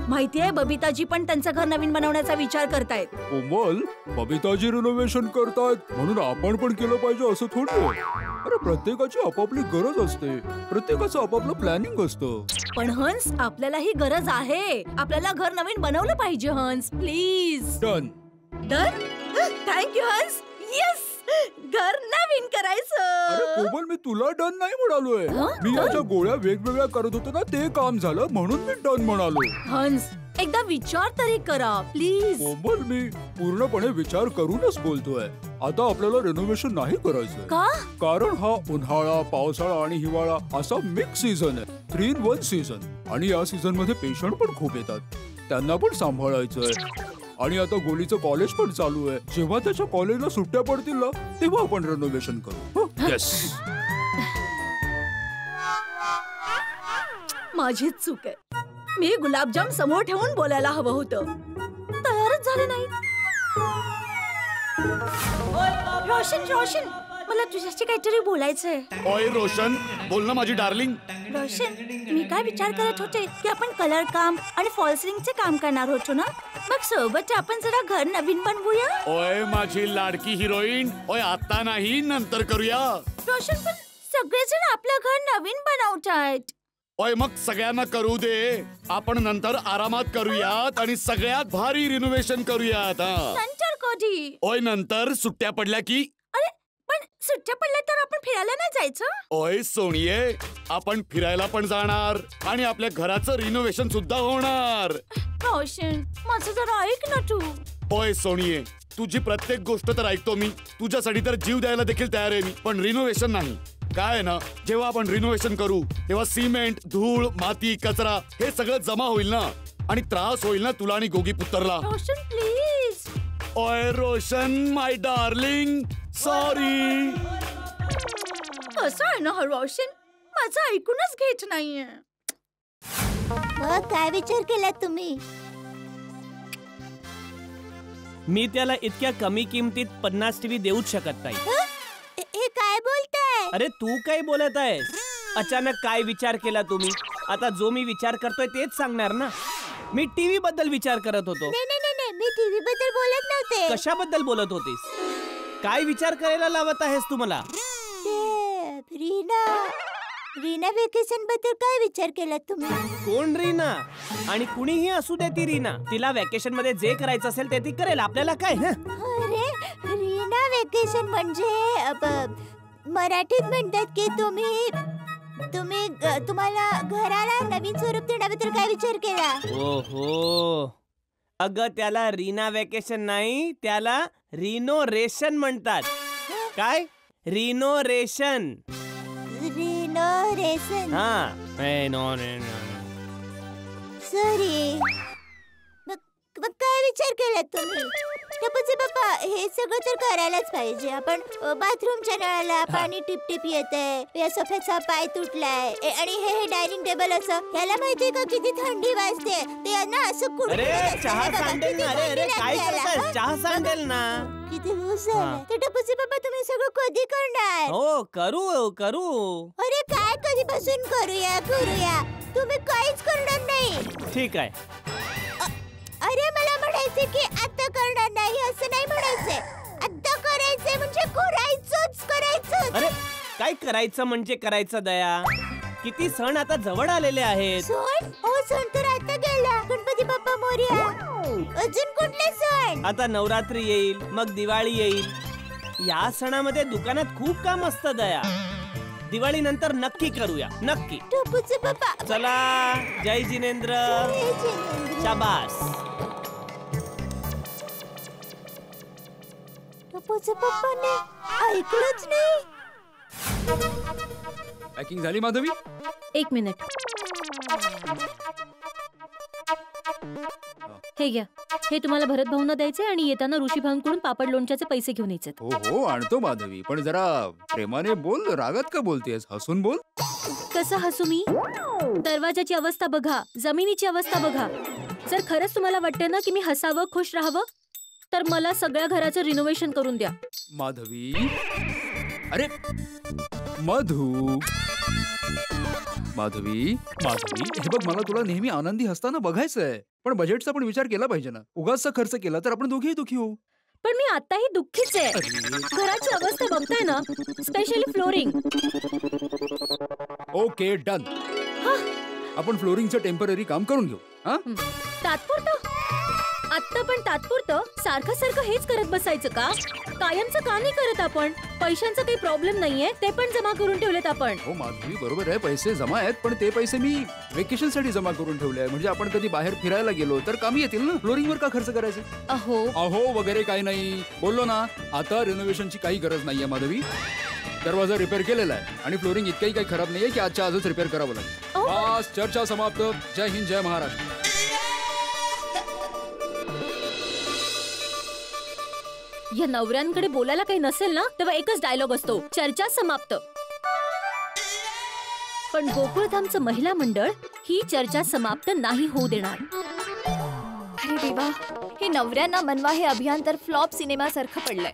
माहितीये, बबिताजी पण त्यांचं घर नवीन बनवण्याचा विचार करतायत. कोमल, बबिताजी रिनोव्हेशन करतायत म्हणून आपण पण केलं पाहिजे असं थोडी. अरे, प्रत्येकाची आपापली गरज असते, प्रत्येकाचं आपापलं प्लॅनिंग असतं. पण हंस, आपल्याला ही गरज आहे. आपल्याला घर नवीन बनवलं पाहिजे Hans, please. Done. Done? Thank you Hans. Yes, घर नवीन अरे करायचं. कोमल, मी तुला डन नाही म्हणालोय. मी याच्या गोळ्या वेगवेगळ्या करत होतो ना, ते काम झालं म्हणून मी डन म्हणालो. हंस, एकदा विचार तरी करा प्लीज. कोमल, मी पूर्णपणे विचार करूनच बोलतोय. आता आपल्याला रेनोव्हेशन नाही करायचंय. का? कारण हा उन्हाळा, पावसाळा आणि हिवाळा असा मिक्स सीझन आहे. 3 in 1 सीझन. आणि या सीझन मध्ये पेशंट पण खूप येतात, त्यांना पण सांभाळायचंय. आणि आता गोलीचं कॉलेज पण चालू आहे. जेव्हा त्याच्या कॉलेजला सुट्ट्या पडतील ना, तेव्हा आपण रेनोव्हेशन करू. येस. माझीच चूक आहे. मी गुलाबजाम समोर ठेवून बोलायला हवं होतं. तयारच झाले नाही. रोशन, रोशन, मला तुझ्याशी काहीतरी बोलायचंय. ओय रोशन, बोल ना माझी डार्लिंग. रोशन, मी काय विचार करत होते की आपण कलर काम आणि फॉल्सरिंगचे काम करणार होतो ना, मग सोबत आपण जरा घर नवीन बनवूया. ओय माझी लाडकी हिरोईन, ओय आता नाही, नंतर करूया. रोशन, पण सगळेजण आपलं घर नवीन बनवतायत. ओय मग सगळ्यांना करू दे. आपण नंतर आरामात करूयात आणि सगळ्यात भारी रिनोव्हेशन करूयात. नंतर कधी? ओय नंतर सुट्ट्या पडल्या की. अरे पण सुट्ट्या पडल्या तर आपण फिरायला नाही जायचं? ओय सोनिये, आपण फिरायला पण जाणार आणि आपल्या घराचं रिनोव्हेशन सुद्धा होणार. रोशन, माझं जरा ऐक ना तू. ओय सोनिये, तुझी प्रत्येक गोष्ट तर ऐकतो मी. तुझ्यासाठी तर जीव द्यायला देखील तयार आहे मी, पण रिनोव्हेशन नाही. काय आहे ना, जेव्हा आपण रिनोव्हेशन करू तेव्हा सिमेंट, धूळ, माती, कचरा हे सगळं जमा होईल ना, आणि त्रास होईल ना तुला आणि गोगी पुत्रला. रोशन प्लीज. ओय रोशन माय डार्लिंग, सॉरी. कसं आहे ना रोशन, माझं ऐकूनच घेत नाहीये. मग काय विचार केला तुम्ही? मी त्याला इतक्या कमी किमतीत 50 टीव्ही देऊच शकत नाही. हे काय बोलताय? अरे तू काय बोलत आहेस? अचानक काय विचार केला तुम्ही? आता जो मी विचार करतोय तेच सांगणार ना. मी टीव्ही बद्दल विचार करत होतो. नाही नाही नाही, मी टीव्ही बद्दल बोलत नव्हते. कशाबद्दल बोलत होतीस? काय विचार करायला लावत आहेस तू मला? रीना वेकेशन बद्दल काय विचार केला तुम्ही? कोण रीना? आणि कुणीही असू दे ती रीना, तिला वेकेशन मध्ये जे करायचं असेल ते ती करेल, आपल्याला काय? अरे रीना वेकेशन म्हणजे मराठीत म्हणतात की तुम्हाला घराला नवीन स्वरूप देण्याबद्दल काय विचार केला? ओहो, अगं त्याला रीना वेकेशन नाही, त्याला रिनोरेशन म्हणतात. काय? रिनोरेशन. रिनोरेशन. हा, सॉरी. मग काय विचार केला तुम्ही? टपूचे पप्पा, हे सगळं तर करायलाच पाहिजे. आपण बाथरूमच्या नळाला पाणी टिप येतंय, या सोफ्याचा पाय तुटलाय, आणि हे डायनिंग टेबल असं, याला माहितीये का किती थंडी वाजते? ते ना असं कुठे चहा सांडेल ना. अरे काय करताय? चहा सांडेल ना. किती दिवस झाले. तर टपूचे पप्पा, तुम्ही सगळं कधी करणार? हो करू. अरे काय कधीपासून करूया? तुम्ही काहीच करणार नाही. ठीक आहे. अरे मला म्हणायचे की आता करणार नाही, असं नाही म्हणायचंय. आता करायचंय म्हणजे करायचं. अरे काय करायचं म्हणजे करायचं दया. किती सण आता जवळ आलेले आहेत. सण तर आता गेला. गणपती बाप्पा मोरया. अजून कुठले सण? आता नवरात्री येईल, मग दिवाळी येईल. या सणामध्ये दुकानात खूप काम असतं दया. दिवाळी नंतर नक्की करूया, नक्की. टपूचे पप्पा, चला. जय जिनेंद्र. शाबास. टपूचे पप्पाने ऐकलंच नाही. पॅकिंग झाली माधवी? 1 मिनिट. हे घ्या. हे तुम्हाला भरत भाऊंना द्यायचे आणि येताना ऋषी भाऊंकडून पापड लोणच्याचे पैसे घेऊन यायचे. हो आणतो माधवी, पण जरा प्रेमाने बोल. रागात का बोलतेस? हसून बोल. कसं हसू मी? दरवाजाची अवस्था बघा, जमिनीची अवस्था बघा. जर खरंच तुम्हाला वाटतं ना की मी हसावं, खुश राहावं, तर मला सगळ्या घराचं रिनोव्हेशन करून द्या. माधवी, अरे माधवी, हे बघ, मला तुला नेहमी आनंदी हसताना बघायचंय, पण बजेटचा पण विचार केला पाहिजे ना. उगाचचा खर्च केला तर आपण दोघेही दुखी होऊ. पण मी आताही दुःखीच आहे. घराची अवस्था बघताय ना, स्पेशली फ्लोरिंग. Okay, done. आपण फ्लोरिंगचं टेम्पररी काम करून घेऊ. तात्पुरतं आत्ता पण तात्पुरतं सारखं सारखं हेच करत बसायचं का? कायमचं का नाही करत आपण? पैशांचा काही प्रॉब्लेम नाहीये, ते पण जमा करून ठेवलेत आपण. हो माधवी बरोबर आहे, पैसे जमा आहेत, पण ते पैसे मी वेकेशन साठी जमा करून ठेवले आहे. म्हणजे आपण कधी बाहेर फिरायला गेलो तर कामी येतील ना. फ्लोरिंग वर का खर्च करायचे? अहो अहो वगैरे काही नाही, बोललो ना. आता रिनोव्हेशनची काही गरज नाहीये माधवी. दरवाजा रिपेअर केलेला आहे आणि फ्लोरिंग इतकंही काही खराब नाहीये की आजच्या आजच रिपेअर करावं लागेल. बस चर्चा समाप्त. जय हिंद, जय महाराष्ट्र. या नवऱ्यांकडे बोलायला काही नसेल ना तेव्हा एकच डायलॉग असतो, चर्चा समाप्त. पण गोकुळधामचं महिला मंडळ ही चर्चा समाप्त नाही होऊ देणार. अरे देवा, हे नवऱ्यांना मनवा हे अभियान तर फ्लॉप सिनेमा सारखं पडलंय.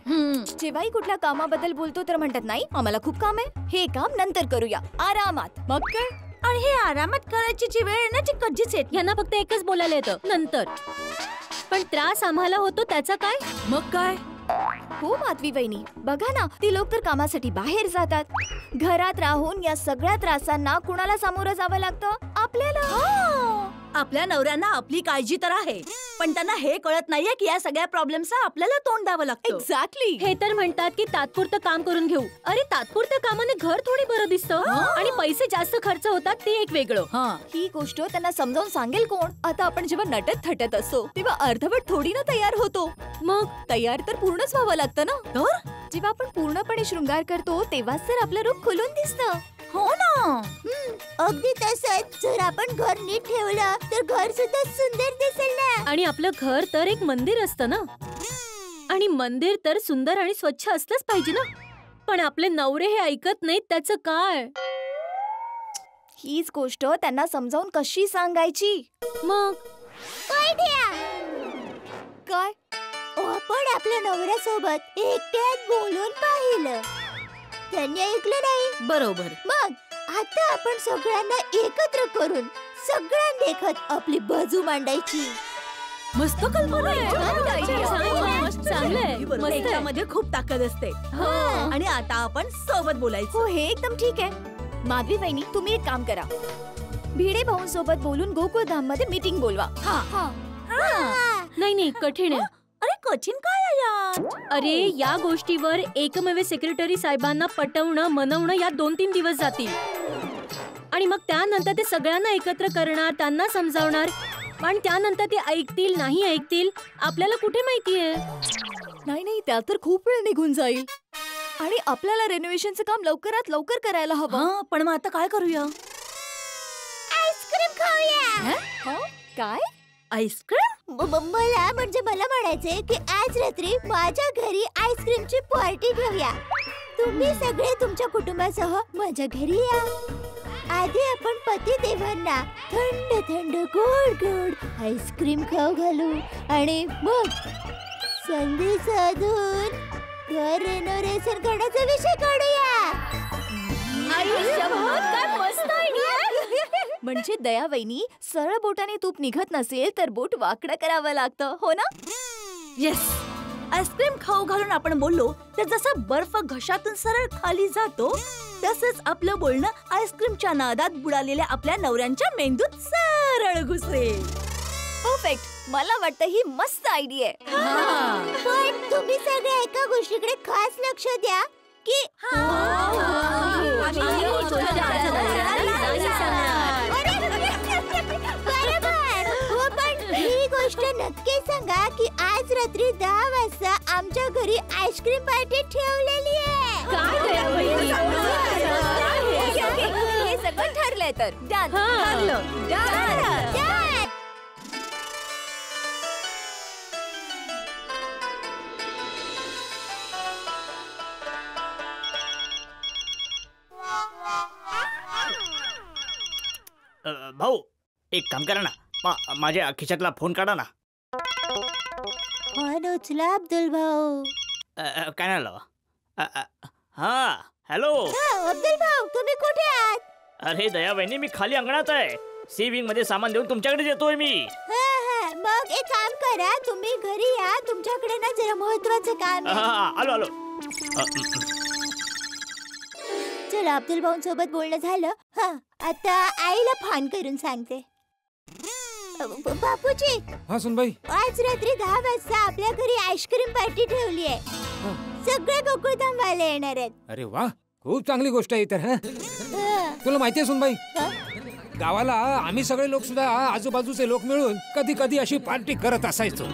जेव्हाही कुठल्या कामाबद्दल बोलतो तर म्हणतात नाही आम्हाला खूप काम आहे, हे काम नंतर करूया आरामात. मग काय? आणि हे आरामात करायची जी वेळ आहे ना ती कधीच येत. यांना फक्त एकच बोलायला येतं, नंतर. पण त्रास आम्हाला होतो त्याचा काय? मग काय? हो माधवी वहिनी, बघा ना, ती लोक तर कामासाठी बाहेर जातात. घरात राहून या सगळ्या त्रासांना कुणाला सामोरं जावं लागतं? आपल्याला. आपल्या नवऱ्यांना आपली काळजी तर आहे, पण त्यांना हे कळत नाहीये की या सगळ्या प्रॉब्लेम्सचा आपल्याला तोंड द्यावं लागतं. एक्झॅक्टली. हे तर म्हणतात की तात्पुरतं काम करून घेऊ. अरे तात्पुरत्या कामाने घर थोडी बरं दिसतं आणि पैसे जास्त खर्च होतात ते एक वेगळं. ही गोष्ट त्यांना समजावून सांगेल कोण? आता आपण जेव्हा नटत थटत असतो तेव्हा अर्धवट थोडी ना तयार होतो. मग तयार तर पूर्णच व्हावं लागतं ना. तर जेव्हा आपण पूर्णपणे शृंगार करतो तेव्हाच तर आपलं रूप खुलून दिसतं. हो ना. अगदी तसंच जर आपण घर नीट ठेवलं तर घर सुद्धा सुंदर दिसेल ना. आणि आपलं घर तर एक मंदिर असतं ना, आणि मंदिर तर सुंदर आणि स्वच्छ असलंच पाहिजे ना. पण आपले नवरे हे ऐकत नाहीत, त्याचं काय? हीच गोष्ट त्यांना समजावून कशी सांगायची? मग काय? आपण आपल्या नवऱ्यासोबत एकट्यात बोलून पाहिलं, त्यांनी ऐकलं नाही. बरोबर. मग आता आपण सगळ्यांना एकत्र करून सगळ्या देखत आपली बाजू मांडायची. मस्त कल्पना चांगलंय. त्यामध्ये खूप ताकद असते. आणि आता आपण सोबत बोलायचं. हो, हे एकदम ठीक आहे. माधवी वहिनी, तुम्ही एक काम करा, भिडे भाऊंसोबत बोलून गोकुळधाम मध्ये मीटिंग बोलवा. नाही कठीण आहे. अरे कठीण काय आहे यार? अरे या गोष्टीवर एकमेव सेक्रेटरी साहेबांना पटवणं मनवणं या 2-3 दिवस जातील. आणि मग त्यानंतर ते सगळ्यांना एकत्र करणार, त्यांना समजावणार. पण त्यानंतर ते ऐकतील नाही ऐकतील आपल्याला कुठे माहितीये? नाही, त्यात तर खूप वेळ निघून जाईल आणि आपल्याला रेनोव्हेशनचं काम लवकरात लवकर करायला हवं. पण मग आता काय करूया? आईस्क्रीम खाऊया. काय? आईस्क्रीम? मला म्हणायचंय की आज रात्री माझ्या घरी आईस्क्रीमची पार्टी घेऊया. तुम्ही सगळे तुमच्या कुटुंबासह माझ्या घरी या. आधी आपण पती देवांना थंड थंड गोड गोड आईस्क्रीम खाऊ घालू आणि मग संधी साधून घर रेनोव्हेशन करण्याचा विषय काढूया. काय मस्त आयडिया. म्हणजे दया वहिनी, सरळ बोटाने तूप निघत नसेल तर बोट वाकडं करावं लागतं, हो ना? येस. आईस्क्रीम खाऊ घालून आपण बोललो तर जसा बर्फ घशातून सरळ खाली जातो तसंच आपलं बोलणं आईस्क्रीमच्या नादात बुडालेल्या आपल्या नवऱ्यांच्या मेंदूत सरळ घुसेल. परफेक्ट. मला वाटतं ही मस्त आयडिया आहे. पण तुम्ही सगळे एका गोष्टीकडे खास लक्ष द्या की बरोबर. हो, पण ही गोष्ट नक्की सांगा की आज रात्री 10 वाजता आमच्या घरी आईस्क्रीम पार्टी ठेवलेली आहे. हे सगळं ठरलंय तर भाऊ एक काम करा ना, माझ्या खिशातला फोन काढा ना. फोन उचला अब्दुल भाऊ. काय नाही लावा. हा हॅलो अब्दुल भाऊ, तुम्ही कुठे आहात? अरे दया बहिणी, मी खाली अंगणात आहे. सी विंग मध्ये सामान देऊन तुमच्याकडे येतोय मी. मग एक काम करा, तुम्ही घरी या, तुमच्याकडे ना जरा महत्वाचं काम आहे. आलो. चला, अब्दुल भाऊ सोबत बोलणं झालं. आता आईला फोन करून सांगते. बापूजी, हा सुनबाई, आज रात्री 10 वाजता आपल्या घरी आईस्क्रीम पार्टी ठेवली आहे. सगळे गोकुळधामवाले येणार आहेत. अरे वा, खूप चांगली गोष्ट आहे तर. तुला माहितीये सुनबाई, गावाला आम्ही सगळे लोक सुद्धा आजूबाजूचे लोक मिळून कधी कधी अशी पार्टी करत असायचो.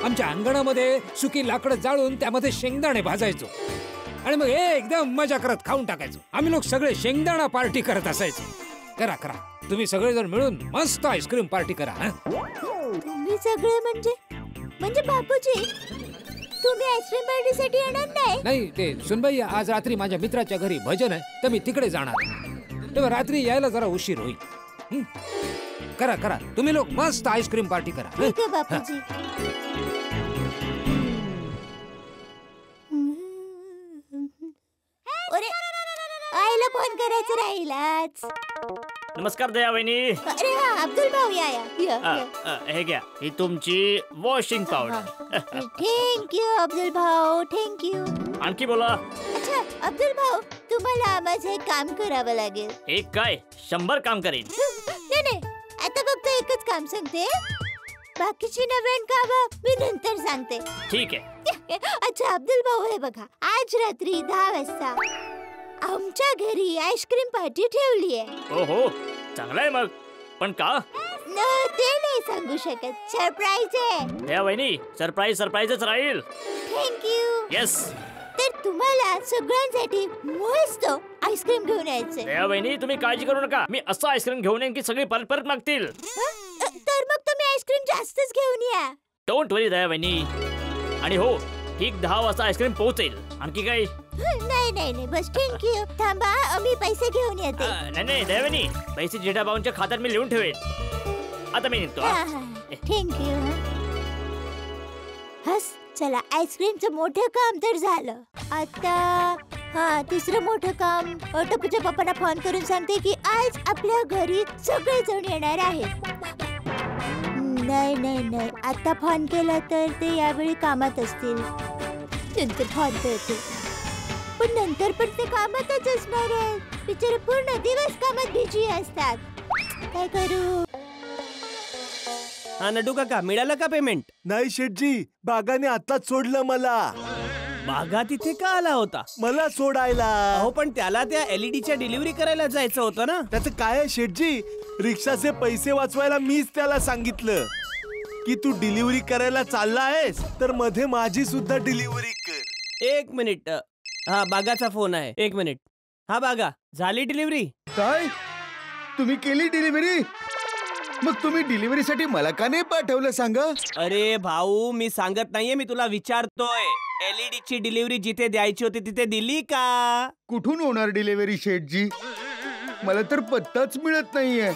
आमच्या अंगणामध्ये सुकी लाकडं जाळून त्यामध्ये शेंगदाणे भाजायचो आणि मग एकदम मजा करत खाऊन टाकायचो. आम्ही लोक सगळे शेंगदाणा पार्टी करत असायचो. करा करा, तुम्ही सगळे जण मिळून मस्त आईस्क्रीम पार्टी करा. तुम्ही सगळे म्हणजे बापूजी, तुम्ही आईस्क्रीम पार्टीसाठी येणार नाही? नाही, ते सुनबाई आज रात्री माझ्या मित्राच्या घरी भजन आहे, तर मी तिकडे जाणार. तेव्हा रात्री यायला जरा उशीर होईल. करा करा, तुम्ही लोक मस्त आईस्क्रीम पार्टी करा. ठीक आहे बापूजी. अरे, आईला फोन करायचं राहिलाच. नमस्कार दया वहिनी. अरे हा, अब्दुल भाऊ या. हे घ्या, ही तुमची वॉशिंग पावडर. थँक्यू अब्दुल भाऊ, थँक्यू. आणखी बोला. अच्छा अब्दुल भाऊ, तुम्हाला माझं एक काम करावं लागेल. एक काय 100 काम करेन. नाही, आता फक्त एकच काम सांगते. बाकीची नवीन कामं मी नंतर सांगते. ठीक आहे. अच्छा अब्दुल भाऊ, हे बघा, आज रात्री 10 वाजता आमच्या घरी आईस्क्रीम पार्टी ठेवली आहे. ओहो, चांगलं आहे मग. पण का? ते नाही सांगू शकत. सरप्राईज आहे. दया वहिनी, सरप्राईजच राहील. थँक्यू. येस. तर तुम्हाला सगळ्यांसाठी मस्त आईस्क्रीम घेऊन यायचंय. दया वहिनी, तुम्ही काळजी करू नका. मी असं आईस्क्रीम घेऊन येईन की सगळी परत परत मागतील. तर मग तुम्ही आईस्क्रीम जास्तच घेऊन या. डोंट वरी दया वहिनी. आणि हो, ठीक 10 वाजता आईस्क्रीम पोहोचेल. आणखी काही? नाही, बस थँक्यू. थांबा, मी पैसे घेऊन येते. नाही दया वहिनी, पैसे जेठाभाऊंच्या खात्यात मी लिहून ठेवेल. आता मी निघतो. थँक्यू. हस, चला, आईस्क्रीमचं मोठं काम तर झालं. आता दुसरं मोठं काम, टपूच्या पप्पांना फोन करून सांगते की आज आपल्या घरी सगळे जण येणार आहेत. नाही, आता फोन केला तर ते यावेळी कामात असतील. नंतर फोन करते. पण नंतर पण ते कामातच असणार आहेत. बिचारे पूर्ण दिवस कामात बिझी असतात. काय करू? हा नटू काका, मिळालं का पेमेंट? नाही शेठजी, बागाने आताच सोडलं मला. बागा तिथे का आला होता? मला सोडायला. हो, पण त्याला त्या एलईडीच्या डिलिव्हरी करायला जायचं होतं ना. त्याचं काय आहे शेठजी, रिक्षाचे पैसे वाचवायला मीच त्याला सांगितलं की तू डिलिव्हरी करायला चालला आहेस तर मध्ये माझी सुद्धा डिलिव्हरी कर. 1 मिनिट. हा, बागाचा फोन आहे. 1 मिनिट. हा बागा, झाली डिलिव्हरी? काय? तुम्ही केली डिलिव्हरी? मग तुम्ही डिलिव्हरीसाठी मला का नाही पाठवलं सांगा? अरे भाऊ, मी सांगत नाहीये, मी तुला विचारतोय. एलईडीची डिलिव्हरी जिथे द्यायची होती तिथे दिली का? कुठून होणार डिलिव्हरी शेठजी? मला तर पत्ताच मिळत नाहीये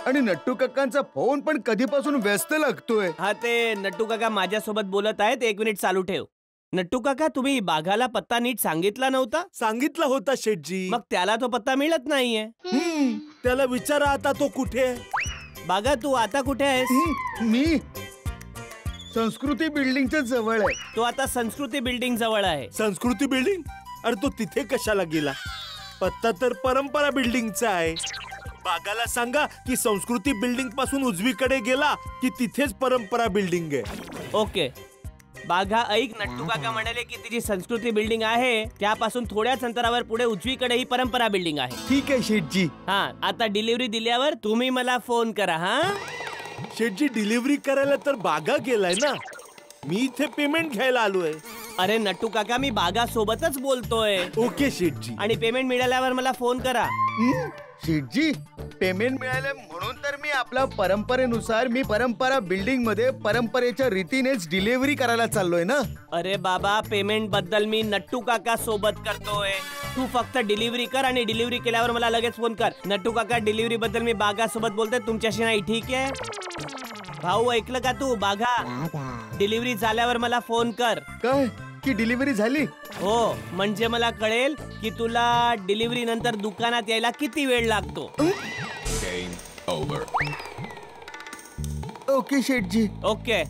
आणि नट्टू काकांचा फोन पण कधीपासून व्यस्त लागतोय. हा, ते नट्टू काका माझ्यासोबत बोलत आहेत. 1 मिनिट चालू ठेव. नट्टू काका, तुम्ही बागाला पत्ता नीट सांगितला नव्हता? सांगितला होता शेठजी. मग त्याला तो पत्ता मिळत नाहीये. त्याला विचारा आता तो कुठे आहे. बागा, तू आता कुठे आहेस? मी संस्कृती बिल्डिंगच्या जवळ आहे. तो आता संस्कृती बिल्डिंग जवळ आहे. संस्कृती बिल्डिंग? अरे तो तिथे कशाला गेला? पत्ता तर परंपरा बिल्डिंगचा आहे. बागाला सांगा की संस्कृती बिल्डिंग पासून उजवीकडे गेला की तिथेच परंपरा बिल्डिंग आहे. ओके बागा, ऐक, नट्टू काका म्हणाले की तिची संस्कृती बिल्डिंग आहे त्यापासून थोड्याच अंतरावर पुढे उजवीकडे ही परंपरा बिल्डिंग आहे. ठीक आहे शेठजी. हा, आता डिलिव्हरी दिल्यावर तुम्ही मला फोन करा. हा शेठजी, डिलिव्हरी करायला तर बागा गेलाय ना, मी इथे पेमेंट घ्यायला आलोय. अरे नट्टू काका, मी बागा सोबतच बोलतोय. ओके शेठजी. आणि पेमेंट मिळाल्यावर मला फोन करा. शेठजी, पेमेंट मिळाले म्हणून तर मी आपल्या परंपरेनुसार मी परंपरा बिल्डिंग मध्ये परंपरेच्या रीतीनेच डिलिव्हरी करायला चाललोय ना. अरे बाबा, पेमेंट बद्दल मी नट्टू काका सोबत करतोय. तू फक्त डिलिव्हरी कर आणि डिलिव्हरी केल्यावर मला लगेच फोन कर. नट्टू काका, डिलिव्हरी बद्दल मी बागा सोबत बोलतोय, तुमच्याशी नाही. ठीक आहे भाऊ, ऐकलं का तू? बागा, डिलिव्हरी झाल्यावर मला फोन कर. काय की डिलिव्हरी झाली? हो, म्हणजे मला कळेल की तुला डिलिव्हरी नंतर दुकानात यायला किती वेळ लागतो. ओके शेठजी. ओके.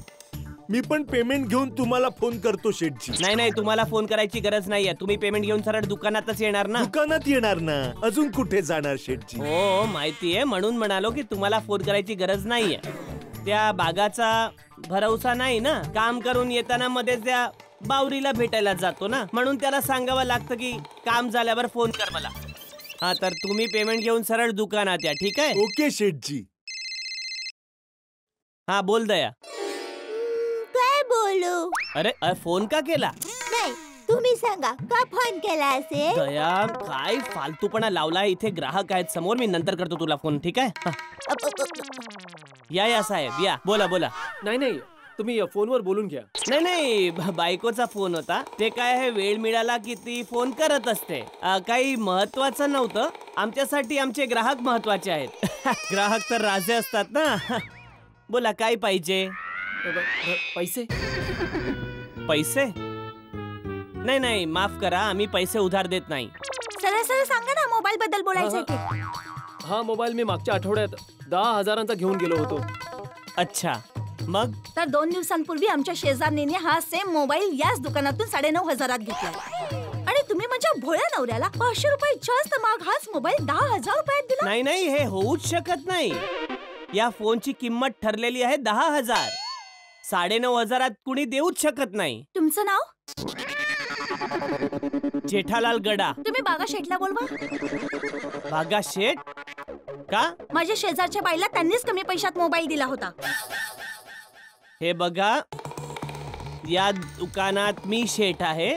मी पण पेमेंट घेऊन तुम्हाला फोन करतो शेठजी. नाही, तुम्हाला फोन करायची गरज नाहीये. तुम्ही पेमेंट घेऊन सरळ दुकानातच येणार ना? दुकानात येणार ना, अजून कुठे जाणार शेठजी? हो माहितीये, म्हणून म्हणालो की तुम्हाला फोन करायची गरज नाहीये. त्या बागाचा भरवसा नाही ना. काम करून येताना मध्येच त्या बावरीला भेटायला जातो ना, म्हणून त्याला सांगावं लागतं की काम झाल्यावर फोन कर मला. हा, तर तुम्ही पेमेंट घेऊन सरळ दुकानात या, ठीक आहे? ओके शेठजी. हा, बोल दया. काय बोलू? अरे फोन का केला? नाही, तुम्ही सांगा का फोन केला असेल? दया, काय फालतूपणा लावलाय. इथे ग्राहक आहेत समोर, मी नंतर करतो तुला फोन, ठीक आहे? हा. या साहेब या, बोला बोला. नाही तुम्ही फोनवर बोलून घ्या. नाही बायकोचा फोन होता. ते काय आहे, वेळ मिळाला की ती फोन करत असते. काही महत्वाचं नव्हतं. आमच्यासाठी आमचे ग्राहक महत्वाचे आहेत. ग्राहक तर राजे असतात ना. बोला काय पाहिजे? पैसे? पैसे? नाही माफ करा, आम्ही पैसे उधार देत नाही. सरळ सांगा ना, मोबाईल बद्दल बोलायचं. हा मोबाईल मी मागच्या आठवड्यात 10,000चा घेऊन गेलो होतो. अच्छा, मग? तर 2 दिवसांपूर्वी आमच्या शेजारणीने हा सेम मोबाईल याच दुकानातून 9,500 घेतला. आणि तुम्ही माझ्या भोळ्या नवऱ्याला 500 रुपये जास्त महाग हाच मोबाईल 10,000 रुपयात दिला. नाही, हे होऊच शकत नाही. या फोनची किंमत ठरलेली आहे 10,000. 9,500 कुणी देऊच शकत नाही. तुमचं नाव? जेठालाल गडा. तुम्ही बागा शेठला बोलवा. बागा शेठ? का? माझ्या शेजारच्या बाईला त्यांनीच कमी पैशात मोबाईल दिला होता. हे बघा, या दुकानात मी शेठ आहे,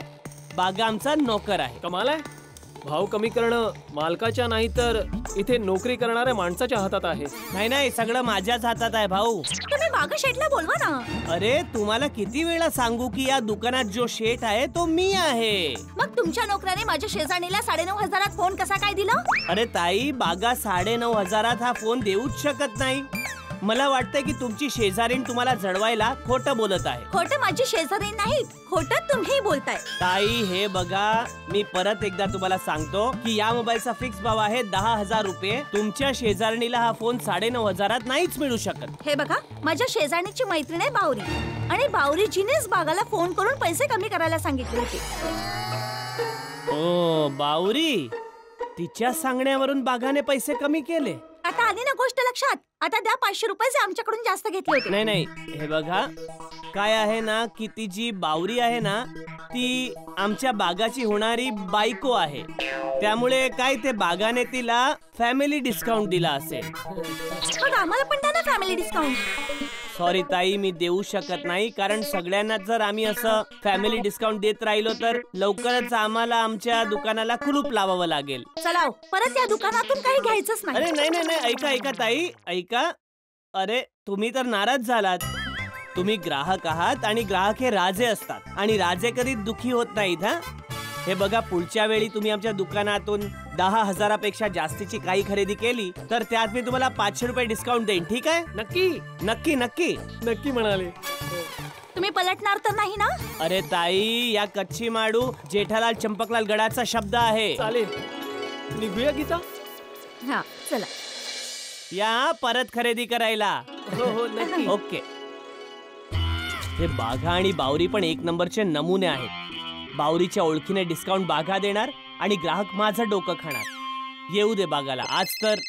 बागा आमचा नोकर आहे. कमाल आहे. भाव कमी करणं मालकाच्या नाही तर इथे नोकरी करणाऱ्या माणसाच्या हातात आहे. नाही, सगळं माझ्याच हातात आहे भाऊ. तुम्ही बागा शेठला बोलवा ना. अरे तुम्हाला किती वेळा सांगू की या दुकानात जो शेठ आहे तो मी आहे. मग तुमच्या नोकराने माझ्या शेजारणीला 9,500 फोन कसा काय दिला? अरे ताई, बागा 9,500 हा फोन देऊच शकत नाही. मला वाटतंय की तुमची शेजारीण तुम्हाला जडवायला खोटं बोलत आहे. खोटं माझी शेजारीण नाही, खोटं तुम्ही बोलताय. ताई हे बघा, मी परत एकदा तुम्हाला सांगतो की या मोबाईलचा फिक्स भाव आहे 10,000 रुपये. तुमच्या शेजारणीला हा फोन 9,500 नाहीच मिळू शकत. हे बघा, माझ्या शेजारणीची मैत्रीण आहे बावरी, आणि बावरीजीनेच बागाला फोन करून पैसे कमी करायला सांगितले होते. ओ बावरी, तिच्या सांगण्यावरून बागाने पैसे कमी केले. आता आली ना गोष्ट लक्षात. आता द्या 500 रुपये जे आमच्याकडून जास्त घेतले होते. नाही, हे बघा काय आहे ना की ती जी बावरी आहे ना ती आमच्या बागाची होणारी बायको आहे. त्यामुळे काय ते बागाने तिला फॅमिली डिस्काउंट दिला असेल. मग आम्हाला पण द्या ना फॅमिली डिस्काउंट. सॉरी ताई, मी देऊ शकत नाही, कारण सगळ्यांना जर आम्ही असं फॅमिली डिस्काउंट देत राहिलो तर लवकरच आम्हाला आमच्या दुकानाला कुलूप लावावं लागेल. चला परत या दुकानातून काही घ्यायचंच नाही. अरे नाही, ऐका ताई, ऐका. अरे तुम्ही तर नाराज झालात. तुम्ही ग्राहक आहात आणि ग्राहक हे राजे असतात, आणि राजे कधी दुखी होत नाहीत. हा, हे बघा, पुढच्या वेळी तुम्ही आमच्या दुकानातून 10,000 पेक्षा जास्तीची काही खरेदी केली तर त्यात मी तुम्हाला 500 रुपये डिस्काउंट देईन, ठीक आहे? नक्की म्हणाले. तुम्ही पलटणार तर नाही ना? अरे ताई, या कच्ची माडू जेठालाल चंपकलाल गडाचा शब्द आहे. चालेल, निघूया गीता. हा चला या परत खरेदी करायला. हो नक्की. ओके. हे बाघा आणि बावरी पण 1 नंबरचे नमुने आहेत. बावरीच्या ओळखीने डिस्काउंट बाघा देणार आणि ग्राहक माझं डोकं खाणार. येऊ दे बागाला आज तर.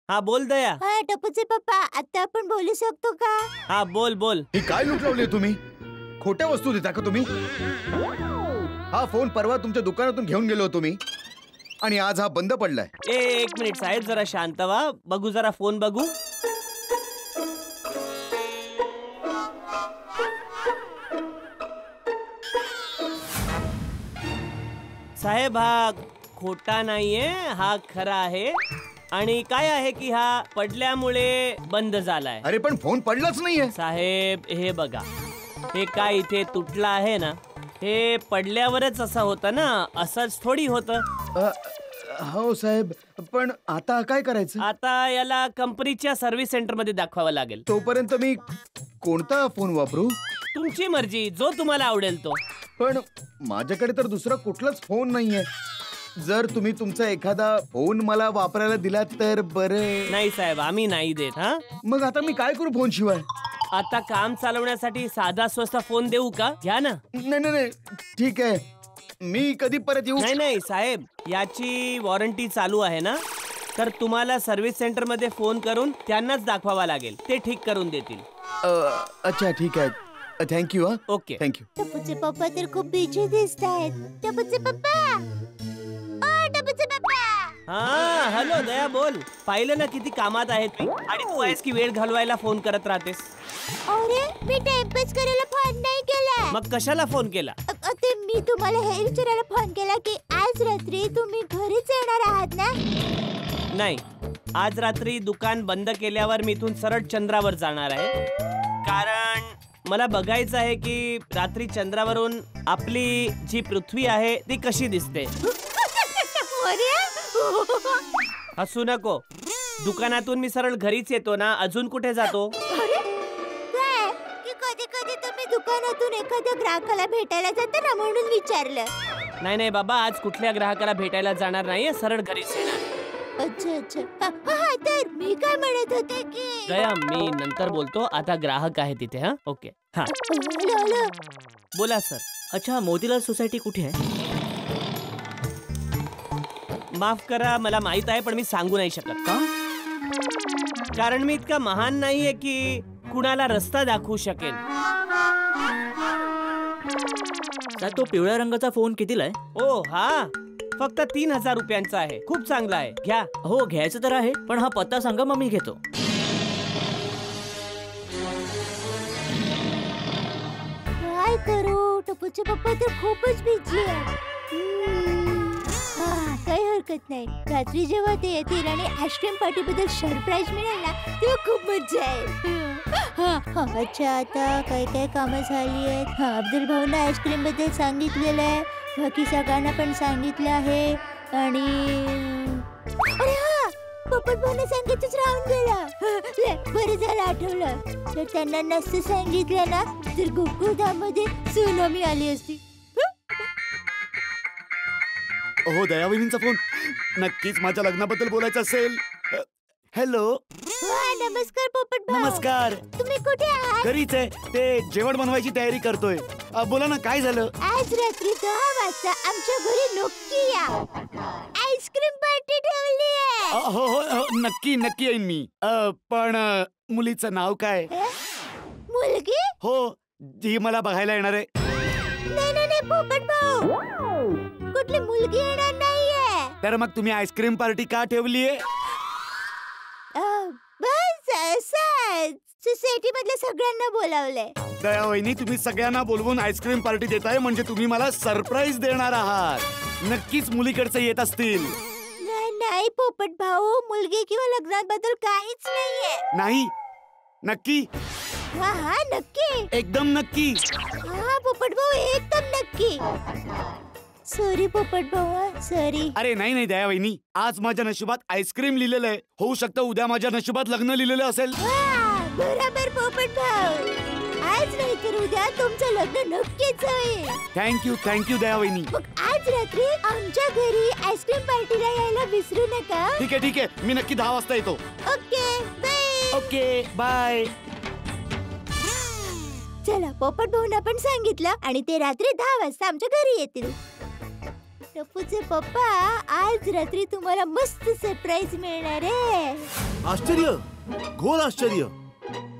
हा बोल दया. टपूचे पप्पा, आता आपण बोलू शकतो का? हा बोल. ही काय लुटवली तुम्ही? खोट्या वस्तू देता का तुम्ही? हा फोन परवा तुमच्या दुकानातून घेऊन गेलो तुम्ही, आणि आज हा बंद पडलाय. 1 मिनिट साहेब, जरा शांत व्हा. बघू, जरा फोन बघू. साहेब, हा खोटा नाहीये, हा खरा आहे. आणि काय आहे की हा पडल्यामुळे बंद झालाय. अरे पण फोन पडलाच नाहीये साहेब. हे बघा, हे काय इथे तुटलं आहे ना, हे पडल्यावरच असं होतं ना, असंच थोडी होतं. हो साहेब, पण आता काय करायचं? आता याला कंपनीच्या सर्व्हिस सेंटर मध्ये दाखवावं लागेल. तोपर्यंत मी कोणता फोन वापरू? तुमची मर्जी, जो तुम्हाला आवडेल तो. पण माझ्याकडे तर दुसरा कुठलाच फोन नाहीये. जर तुम्ही तुमचा एखादा फोन मला वापरायला दिला तर बरं. नाही साहेब, आम्ही नाही देत. हा, मग आता मी काय करू फोन शिवाय? आता काम चालवण्यासाठी साधा स्वस्त फोन देऊ का? घ्या ना. नाही, ठीक आहे. मी कधी परत येऊ? नाही साहेब, याची वॉरंटी चालू आहे ना. तर तुम्हाला सर्व्हिस सेंटर मध्ये फोन करून त्यांनाच दाखवावा लागेल. ते ठीक करून देतील. अच्छा ठीक आहे. थँक्यू. ओके. थँक्यू. टपूचे पप्पा तर खूप बिझी दिसत आहेत. टपूचे पप्पा, टपूचे पप्पा. हा हॅलो दया बोल. पाहिलं ना किती कामात आहेत मी, आणि तू आहेस की वेळ घालवायला फोन करत राहतेस. अरे मी टाइमपास करायला फोन नाही केला. मग कशाला फोन केला? ते मी तुम्हाला हे विचारायला फोन केला की आज रात्री तुम्ही घरीच येणार आहात ना? नाही, आज रात्री दुकान बंद केल्यावर मी इथून सरळ चंद्रावर जाणार आहे. कारण मला बघायचं आहे की रात्री चंद्रावरून आपली जी पृथ्वी आहे ती कशी दिसते. हसू नको. दुकानातून मी सरळ घरीच येतो ना, अजून कुठे जातो? कधी कधी तुम्ही दुकानातून एखाद्या ग्राहकाला भेटायला जाता ना, म्हणून विचारलं. नाही नाही बाबा, आज कुठल्या ग्राहकाला भेटायला जाणार नाहीये, सरळ घरीच येणार. अच्छा अच्छा. हा तर मी काय म्हणत होते की दया, मी नंतर बोलतो, आता ग्राहक आहे तिथे. हा ओके. हा बोला सर. अच्छा, मोतीलाल सोसायटी कुठे आहे? माफ करा, मला माहित आहे पण मी सांगू नाही शकत. का? कारण मी इतका महान नाहीये की कुणाला रस्ता दाखवू शकेन. तो पिवळ्या रंगाचा फोन कितीला आहे? ओ हा, फक्त 3000 रुपयांचा आहे. खूप चांगला आहे, घ्या. हो घ्यायचं तर आहे, पण हा पत्ता सांगा मग मी घेतो. काय करू? टपूचे पप्पा तर खूपच बिझी आहे. काही हरकत नाही. रात्री जेव्हा ते येतील आणि आईस्क्रीम पार्टी बद्दल सरप्राईज मिळेल ना, तेव्हा खूप मजा येईल. अच्छा, आता काय काय कामं झाली आहेत. अब्दुल भाऊना आईस्क्रीम बद्दल सांगितलेलं आहे, बाकी सगळ्यांना पण सांगितलं आहे. आणि अरे हा, पोपट भाऊने सांगितच राहून गेला. बरं झालं आठवलं. तर त्यांना नसतं सांगितलं ना, तर गोकुळधाममध्ये सुनामी आली असती. हो दयावहिनींचा फोन. नक्कीच माझ्या लग्नाबद्दल बोलायचं असेल. हॅलो. नमस्कार पोपट भाऊ. नमस्कार. तुम्ही कुठे आहात? घरीच आहे. ते जेवण बनवायची तयारी करतोय. बोला ना, काय झालं? आज रात्री 10 वाजता आमच्या घरी नक्की या. आईस्क्रीम पार्टी ठेवली आहे. हो हो हो, नक्की नक्की येईन मी. पण मुलीचं नाव काय? मुलगी? हो, जी मला बघायला येणार आहे. नाही नाही नाही पोपट भाऊ, कुठली मुलगी येणार नाहीये. तर मग तुम्ही आईस्क्रीम पार्टी का ठेवलीये? बस असंच. सोसायटी मधल्या सगळ्यांना बोलावलंय. दयावहिनी, तुम्ही सगळ्यांना बोलवून आईस्क्रीम पार्टी देताय म्हणजे तुम्ही मला सरप्राईज देणार आहात. नक्कीच मुलीकडचे येत असतील. नाही पोपट भाऊ, मुलगी किंवा लग्नाबद्दल काहीच नाहीये. नाही? नक्की? हा हा नक्की, एकदम नक्की. हा पोपट भाऊ, एकदम नक्की. सॉरी पोपट भाऊ, सॉरी. अरे नाही नाही दयावहिनी, आज माझ्या नशिबात आईस्क्रीम लिहिलेलं आहे. होऊ शकतं उद्या माझ्या नशिबात लग्न लिहिलेलं असेल. बरोबर पोपट भाऊ, आज नाही तर उद्या तुमचं लग्न नक्कीच होईल. थँक्यू दयावहिनी. मग आज रात्री आमच्या घरी आईस्क्रीम पार्टीला यायला विसरू नका. ठीक आहे, मी नक्की 10 वाजता येतो. Okay bye. Okay bye. चला, पोपट भाऊंना पण सांगितलं आणि ते रात्री 10 वाजता आमच्या घरी येतील. टपूचे पप्पा, आज रात्री तुम्हाला मस्त सरप्राईज मिळणार आहे. आश्चर्य, घोर आश्चर्य.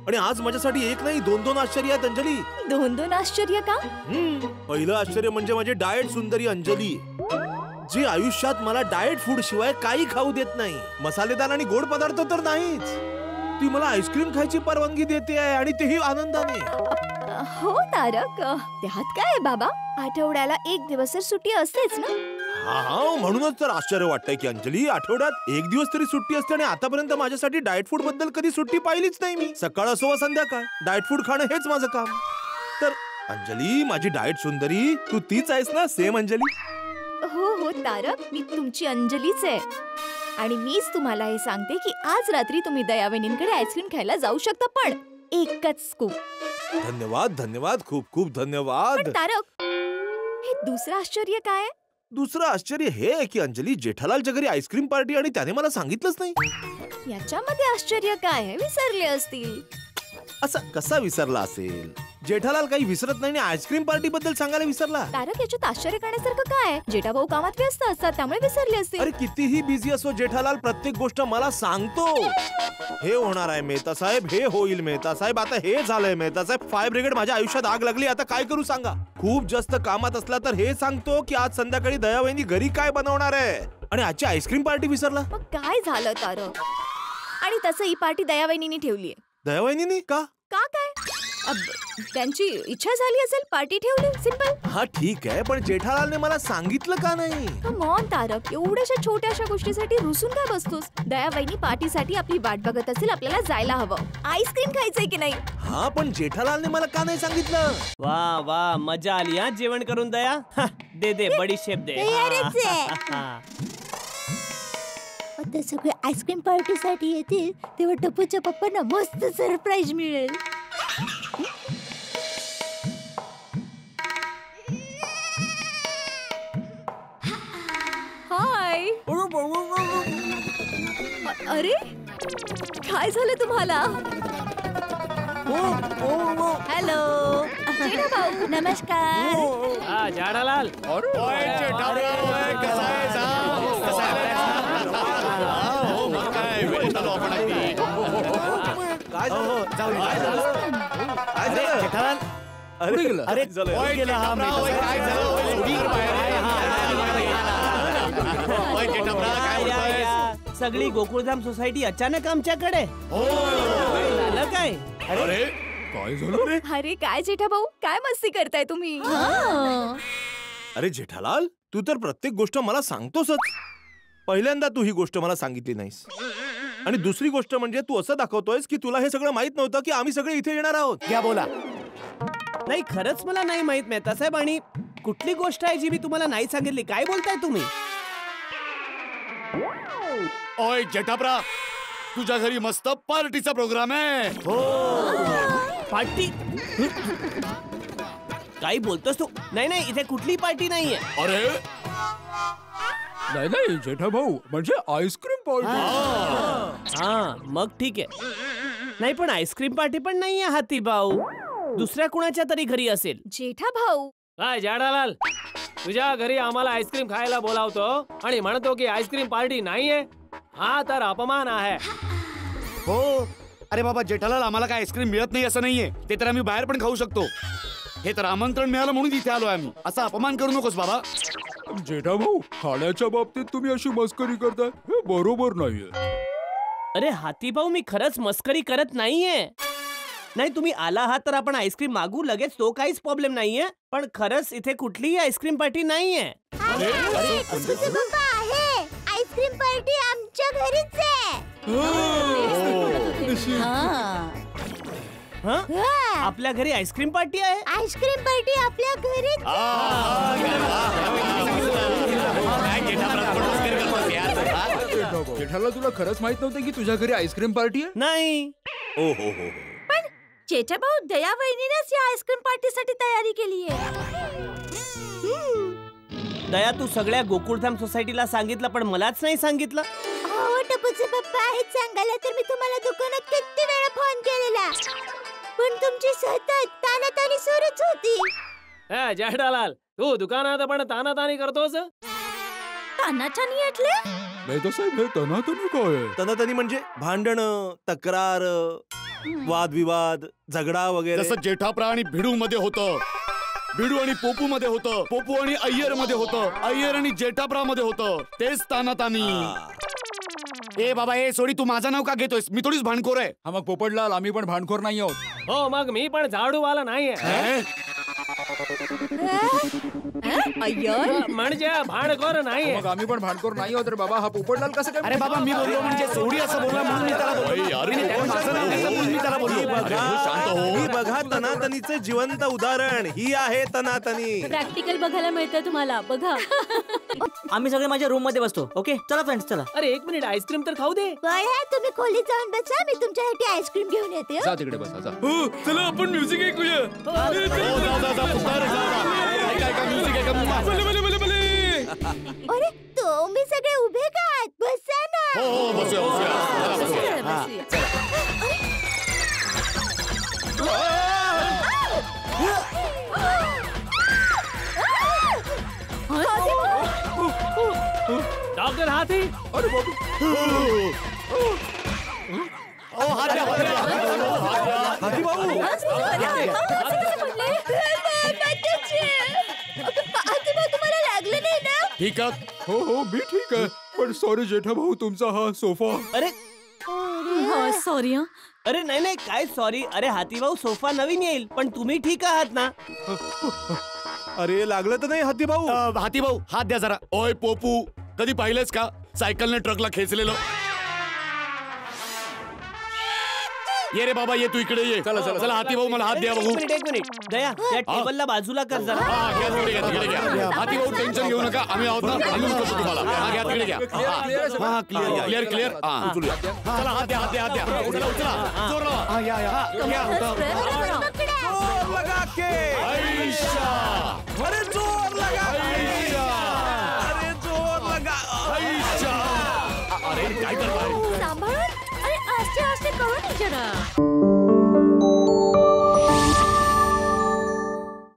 आणि आज माझ्यासाठी एक नाही 2 आश्चर्य आहेत अंजली. 2 आश्चर्य का? पहिलं आश्चर्य म्हणजे माझी डाएट सुंदरी अंजली, जी आयुष्यात मला डाएट फूड शिवाय काही खाऊ देत नाही. मसालेदार आणि गोड पदार्थ तर नाहीच. ती मला आईस्क्रीम खायची परवानगी देते आहे, आणि तेही आनंदाने. हो तारक, त्यात काय बाबा, आठवड्याला 1 दिवस तर सुट्टी असतेच ना. हा, म्हणूनच तर आश्चर्य वाटतंय की अंजली, आठवड्यात 1 दिवस तरी सुट्टी असते आणि आतापर्यंत माझ्यासाठी डाएट फूड बद्दल कधी सुट्टी पाहिलीच नाही मी. सकाळ असो वा संध्याकाळ डाएट फूड खाणं हेच माझं काम. तर अंजली, माझी डाएट सुंदरी, तू तीच आहेस ना? सेम अंजली. हो तारक, मी तुमची अंजलीच आहे. आणि मीच तुम्हाला हे सांगते की आज रात्री तुम्ही दयावहिनींकडे आईस्क्रीम खायला जाऊ शकता, पण एकच स्कूप. धन्यवाद, खूप खूप धन्यवाद. तारक, हे दुसरं आश्चर्य काय? दुसरं आश्चर्य हे आहे की अंजली, जेठालालच्या घरी आईस्क्रीम पार्टी आणि त्याने मला सांगितलंच नाही. याच्यामध्ये आश्चर्य काय आहे? विसरले असतील. असं कसा विसरला असेल? जेठालाल काही विसरत नाही आणि आईस्क्रीम पार्टी बद्दल सांगायला विसरला. तारक, याच्यात आश्चर्य करण्यासारखं काय? जेठा भाऊ कामात व्यस्त असतात त्यामुळे विसरले असतील. अरे कितीही बिझी असो जेठालाल प्रत्येक गोष्ट मला सांगतो. हे होणार आहे मेहता साहेब, हे होईल मेहता साहेब, आता हे झालंय मेहता साहेब, फायर ब्रिगेड माझ्या आयुष्यात आग लागली, आता काय करू सांगा. खूप जास्त कामात असला तर हे सांगतो की आज संध्याकाळी दयावहिनी घरी काय बनवणार आहे, आणि आजची आईस्क्रीम पार्टी विसरला. मग काय झालं तारक? आणि तसं ही पार्टी दयावहिनीने ठेवलीये. दयावहिनी का? का काय? त्यांची इच्छा झाली असेल, पार्टी ठेवली, सिंपल. हा ठीक आहे, पण जेठालालने मला सांगितलं का नाही? कम ऑन तारक, एवढ्याशा छोट्याशा गोष्टीसाठी रुसून काय बसतोस? दयावहिनी पार्टीसाठी आपली वाट बघत असेल, आपल्याला जायला हवं. आईस्क्रीम खायचंय की नाही? हा, पण जेठालालने मला का नाही सांगितलं? वा वा, मजा आली हा जेवण करून दया. दे दे बडीशेप दे. तयारच आहे. आता सगळे आईस्क्रीम पार्टीसाठी येतील तेव्हा टपूच्या पप्पांना मस्त सरप्राईज मिळेल. हाय. अरे काय झालं तुम्हाला? हॅलो जेठा भाऊ, नमस्कार. जेठालाल. सगळी गोकुळधाम सोसायटी अचानक आमच्याकडे झालं काय? अरे काय झालं? अरे काय जेठा भाऊ, काय मस्ती करताय तुम्ही? अरे जेठालाल, तू तर प्रत्येक गोष्ट मला सांगतोसच. पहिल्यांदा तू ही गोष्ट मला सांगितली नाहीस, आणि दुसरी गोष्ट म्हणजे तू असं दाखवतोयस की तुला हे सगळं माहित नव्हतं की आम्ही सगळे इथे येणार आहोत. क्या बोला? नाही, खरंच मला नाही माहित मेहता साहेब. आणि कुठली गोष्ट आहे जी मी तुम्हाला नाही सांगितली? काय बोलताय तुम्ही? ओय जेठाप्रा, तुझ्या घरी मस्त पार्टीचा प्रोग्राम आहे. हो, पार्टी? काय बोलतोस तू? नाही नाही, इथे कुठली पार्टी नाहीये. अरे नाही जेठा भाऊ, म्हणजे आईस्क्रीम पार्टी. हा, मग ठीक आहे. नाही, पण आईस्क्रीम पार्टी पण नाहीये हाती भाऊ. दुसऱ्या कुणाच्या तरी घरी असेल. जेठा भाऊ. काय जेठालाल, तुझ्या घरी आम्हाला आईस्क्रीम खायला बोलावतो आणि म्हणतो की आईस्क्रीम पार्टी नाहीये? हा तर अपमान आहे. हो, अरे बाबा जेठालाल, आम्हाला काय आईस्क्रीम मिळत नाही असं नाहीये. ते तर आम्ही बाहेर पण खाऊ शकतो. हे तर आमंत्रण मिळालं म्हणून इथे आलोय आम्ही. असा अपमान करू नकोस बाबा. जेठा भाऊ, खाण्याच्या बाबतीत तुम्ही अशी मस्करी करताय, हे बरोबर नाहीये. अरे हाती भाऊ, मी खरंच मस्करी करत नाहीये. नाही, तुम्ही आला आहात तर आपण आईस्क्रीम मागू लगेच, तो काहीच प्रॉब्लेम नाहीये. पण खरंच इथे कुठलीही आईस्क्रीम पार्टी नाहीये. पप्पा आहे, आईस्क्रीम पार्टी आमच्या घरीच आहे. आपल्या घरी आईस्क्रीम पार्टी आहे? आईस्क्रीम पार्टी आपल्या घरीच. जेठाला, तुला खरंच माहित नव्हतं की तुझ्या घरी आईस्क्रीम पार्टी आहे? नाही. ओ हो हो. पण जेठा भाऊ, दया वहिनीनेच या आईस्क्रीम पार्टीसाठी तयारी केली आहे. दया, तू सगळ्या गोकुळधाम सोसायटीला सांगितलं पण मलाच नाही सांगितलं. हो, टपूचे पप्पा आहेत सांगायला तर मी तुम्हाला दुकानात किती वेळा फोन केलेला, पण तुमची सतत तानातानी सुरूच होती. जेठालाल, तू दुकानात पण तानातानी करतोस? तानातानी એટલે? साहेब, हे तनातनी काय आहे? तनातनी म्हणजे भांडण, तक्रार, वादविवाद, झगडा वगैरे. जसं जेठाप्रा आणि भिडू मध्ये होतं, भिडू आणि पोपू मध्ये होतं, पोपू आणि अय्यर मध्ये होतं, अय्यर आणि जेठाप्रा मध्ये होतं, तेच तानातानी. ए बाबा, ए सोडी, तू माझं नाव का घेतोयस? मी थोडीच भांडखोर आहे. हा, मग पोपटलाल, आम्ही पण भांडखोर नाही आहोत. हो, मग मी पण झाडूवाला नाहीये. म्हणजे भांडखोर नाही. मग आम्ही पण भांडखोर नाही आहोत रे बाबा. हा पोपटलाल कसं काय? अरे बाबा, मी बोललो म्हणजे सोडी असं बोलला म्हणून मी त्याला बोललो. माझं नाव घेतलं म्हणून मी त्याला बोललो. शांत हो. ही बघा तनातनीचे जिवंत उदाहरण. ही आहे तनातनी. प्रॅक्टिकल बघायला मिळतं तुम्हाला, बघा. आम्ही सगळे माझ्या रूम मध्ये बसतो. ओके, चला फ्रेंड्स, चला. अरे एक मिनिट, आईस्क्रीम तर खाऊ दे. बया, तुम्ही खोलीत जाऊन बसा, मी तुमच्यासाठी आईस्क्रीम घेऊन येते. जा तिकडे बसा, जा. हो, चला आपण म्युझिक ऐकूया. अरे तुम्ही सगळे उभे का आहात? बसा ना. हो, बसूया. डॉक्टर हाथी. अरे बाबू. हाथी भाऊ. तुम्हाला लागलं नाही ना? ठीक आहे. हो मी ठीक आहे पण सॉरी जेठा भाऊ तुमचा हा सोफा. अरे सॉरी हा. अरे नाही नाही काय सॉरी. अरे हाती भाऊ सोफा नवीन येईल पण तुम्ही ठीक आहात ना? अरे लागलं तर नाही हाती भाऊ. हाती भाऊ हात द्या जरा. ओय पोपू कधी पाहिलंस का सायकलने ट्रकला खेचलेलं? ये रे बाबा ये तू इकडे ये. चला चला चला हाती भाऊ मला हात द्या बघू. एक मिनिट दया त्या टेबलला बाजूला कर जरा. हा घ्या तिकडे घ्या तिकडे घ्या. हाती भाऊ टेन्शन घेऊ नका आम्ही आहोत ना. हलवून करतो तुम्हाला. हा घ्या तिकडे घ्या. हा क्लिअर क्लिअर क्लिअर. हा उचलूया. चला हात द्या हात द्या हात द्या. उचला उचला जोर लावा. हा या या घ्या. जोर लगा के. ऐशा. अरे जोर